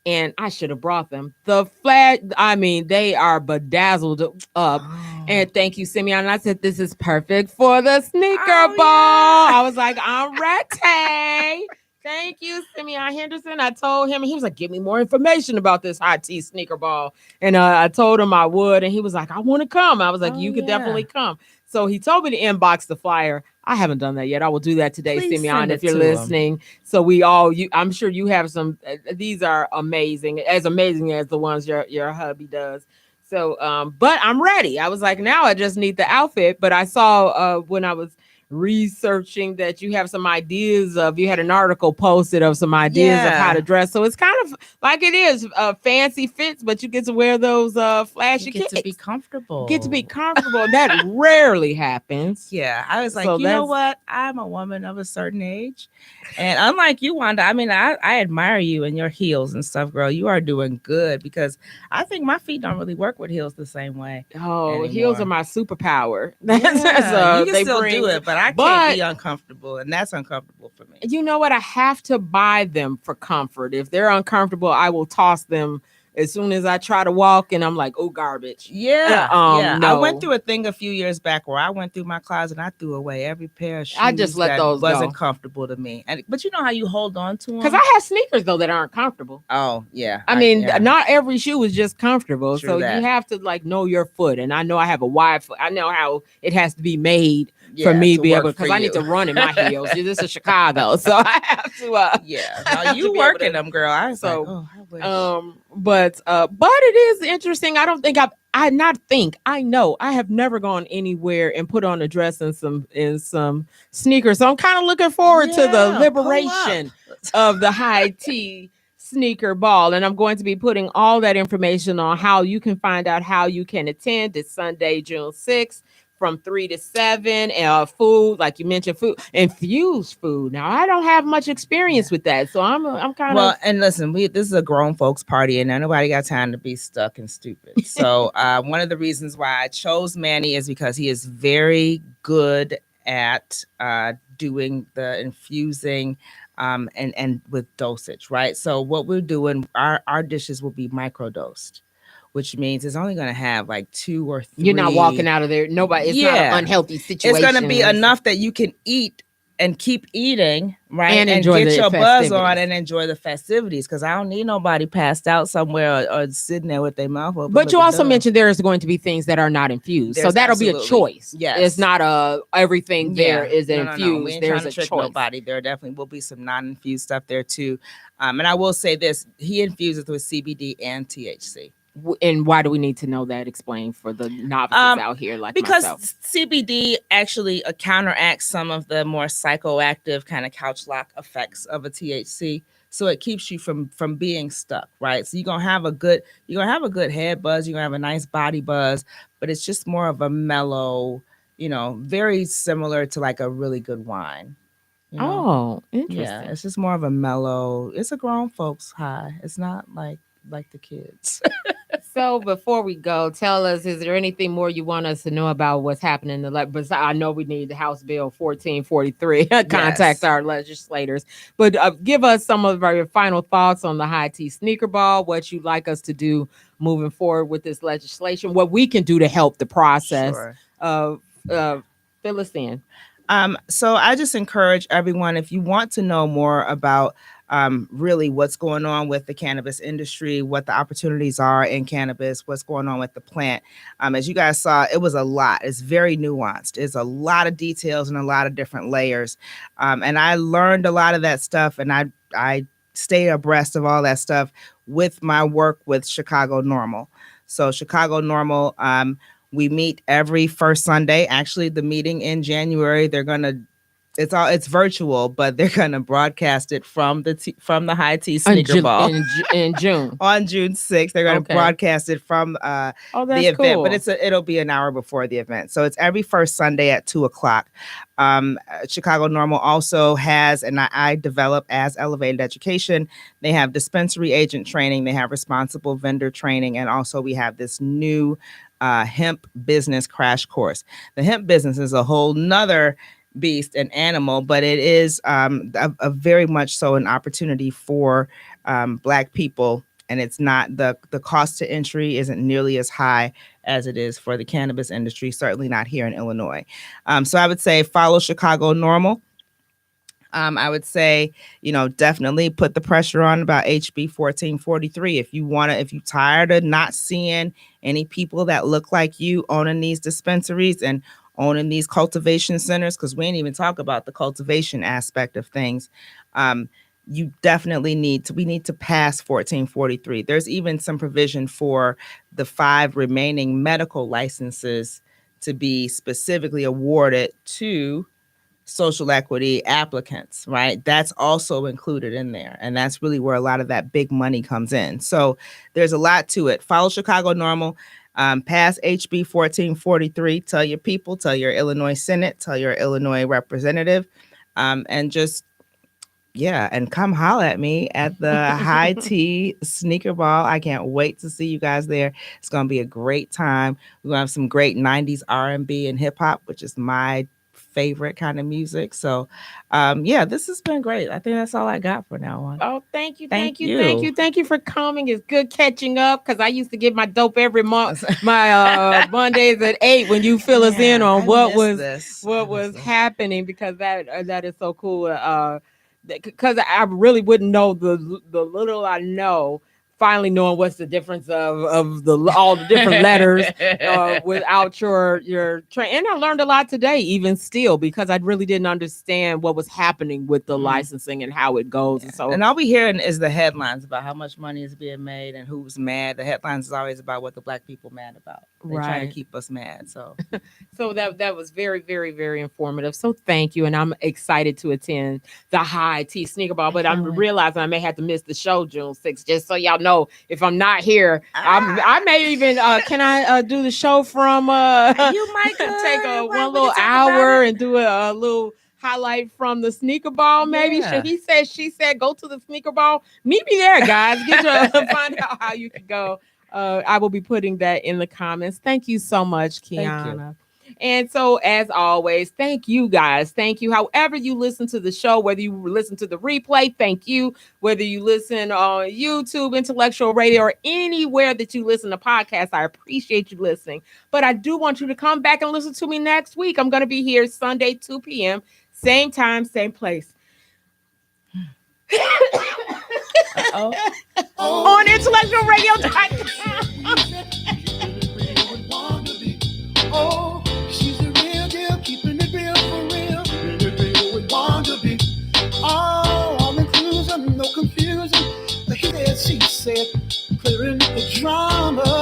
And I should have brought them. The flash, they are bedazzled up. Oh. And thank you, Simeon. And I said, this is perfect for the sneaker ball. Yeah. I was like, I'm ready. Thank you, Simeon Henderson. I told him, he was like, give me more information about this hot tea sneaker ball. And I told him I would. And he was like, I want to come. I was like, Oh you could yeah. definitely come. So he told me to inbox the flyer. I haven't done that yet. I will do that today, Please Simeon, send if it you're to him. listening. So we all, I'm sure you have some. These are amazing as the ones your hubby does. So, but I'm ready. I was like, now I just need the outfit. But I saw when I was researching that you have some ideas of, you had an article posted of some ideas of how Yeah. to dress. So it's kind of like it is fancy fits, but you get to wear those You flashy get to be kicks. comfortable. Get to be comfortable. That rarely happens. Yeah, I was like, So you know that's what? I'm a woman of a certain age. And unlike you, Wanda, I mean, I admire you and your heels and stuff, girl. You are doing good because I think my feet don't really work with heels the same way oh, heels are anymore. my superpower. Yeah, you can They still bring do it, but I can't but be uncomfortable, and that's uncomfortable for me. you know what? I have to buy them for comfort. If they're uncomfortable, I will toss them as soon as I try to walk, and I'm like, oh, garbage. Yeah. I went No, through a thing a few years back where I went through my closet and I threw away every pair of I just shoes let that those wasn't go comfortable to me. And but you know how you hold on to because them? I have sneakers though that aren't comfortable. Oh yeah, I mean, yeah, not every shoe is just comfortable, true so you that. have to like know your foot. And I know I have a wide foot. I know how it has to be made for Yeah, me to to be work able, for because I need you. to run in my heels. This is Chicago, so I have to. Yeah, I no, have to you be able working to. them, girl. I was like, So oh, I wish. but it is interesting. I don't think I not think I know I have never gone anywhere and put on a dress and some sneakers. So I'm kind of looking forward to the Yeah, pull up. liberation of the high tea sneaker ball, and I'm going to be putting all that information on how you can find out how you can attend. It's Sunday, June 6th, from 3 to 7. Food, like you mentioned, food, infused food. Now I don't have much Yeah. experience with that, so I'm kind Well, of and listen, this is a grown folks party, and nobody got time to be stuck and stupid. So, one of the reasons why I chose Manny is because he is very good at doing the infusing, and with dosage, right? So, what we're doing, our dishes will be microdosed, which means it's only going to have like 2 or 3. you're not walking out of there. Nobody. It's not an Yeah, unhealthy it's going to be situation. enough that you can eat and keep eating, right? And And enjoy get the your buzz on festivities. and enjoy the festivities. Because I don't need nobody passed out somewhere or sitting there with their mouth open. But you looking also dumb. mentioned there is going to be things that are not infused, so There's that'll be a absolutely, choice. yes. It's not everything there Yeah, is no. We infused. ain't There's trying to a trick choice. nobody. There definitely will be some non-infused stuff there too. And I will say this: he infuses with CBD and THC. And why do we need to know that? Explain for the novices out here like because myself. CBD actually counteracts some of the more psychoactive kind of couch lock effects of a THC. So it keeps you from being stuck, right? So you're gonna have a good head buzz, you're gonna have a nice body buzz, but it's just more of a mellow, very similar to like a really good wine. Oh, Yeah, interesting. it's just more of a mellow. It's a grown folks high. It's not like the kids. So before we go, tell us, is there anything more you want us to know about what's happening in the but I know we need the House Bill 1443. Contact Yes. our legislators. But give us some of your final thoughts on the high tea sneaker ball, what you'd like us to do moving forward with this legislation, what we can do to help the process Sure. of fill us in. So I just encourage everyone, if you want to know more about really what's going on with the cannabis industry, what the opportunities are in cannabis, what's going on with the plant. As you guys saw, it was a lot. It's very nuanced. It's a lot of details and a lot of different layers. And I learned a lot of that stuff, and I stay abreast of all that stuff with my work with Chicago Normal. So Chicago Normal, we meet every first Sunday. Actually, the meeting in January, it's virtual, but they're gonna broadcast it from the high tea sneaker ball in June. on June 6th. They're gonna broadcast it from the event, cool. but it'll be an hour before the event. So it's every first Sunday at 2:00. Chicago Normal also has, and I develop as Elevated Education. They have dispensary agent training. They have responsible vendor training, and also we have this new hemp business crash course. The hemp business is a whole nother beast and animal, but it is a very much so an opportunity for Black people, and it's not the cost to entry isn't nearly as high as it is for the cannabis industry, certainly not here in Illinois. So I would say follow Chicago Normal. I would say, definitely put the pressure on about HB 1443. If you tired of not seeing any people that look like you owning these dispensaries and owning these cultivation centers, because we ain't even talk about the cultivation aspect of things. You definitely we need to pass 1443. There's even some provision for the 5 remaining medical licenses to be specifically awarded to social equity applicants, right? That's also included in there. And that's really where a lot of that big money comes in. So there's a lot to it. Follow Chicago Normal, pass HB 1443, tell your people, tell your Illinois Senate, tell your Illinois representative, and just and come holler at me at the High Tea Sneaker Ball. I can't wait to see you guys there. It's going to be a great time. We're going to have some great 90s R&B and hip hop, which is my favorite kind of music. So, this has been great. I think that's all I got for now on. Oh, thank you for coming. It's good catching up because I used to get my dope every month, my Mondays at 8 when you fill us in on what was happening, because that is so cool. Because I really wouldn't know the little I know. Finally knowing what's the difference of all the different letters without your train. And I learned a lot today, even still, because I really didn't understand what was happening with the licensing and how it goes. And all we hearing is the headlines about how much money is being made and who's mad. The headlines is always about what the Black people mad about. They're trying to keep us mad. So so that was very, very, very informative. So thank you. And I'm excited to attend the High Tea Sneaker Ball, but I'm realizing I may have to miss the show June 6th, just so y'all know. If I'm not here, I may even can I do the show from you might take one little hour and do a little highlight from the sneaker ball. Maybe she said go to the sneaker ball. Meet me there, guys. Find out how you can go. I will be putting that in the comments. Thank you so much, Keana. And so, as always, thank you guys. Thank you. However you listen to the show, whether you listen to the replay, thank you. Whether you listen on YouTube, Intellectual Radio, or anywhere that you listen to podcasts, I appreciate you listening. But I do want you to come back and listen to me next week. I'm going to be here Sunday, 2 p.m., same time, same place. On IntellectualRadio.com. Oh, she's the real deal, keeping it real for real. Real with Wanda be. All inclusion, no confusion. The he said, she said, clearing the drama.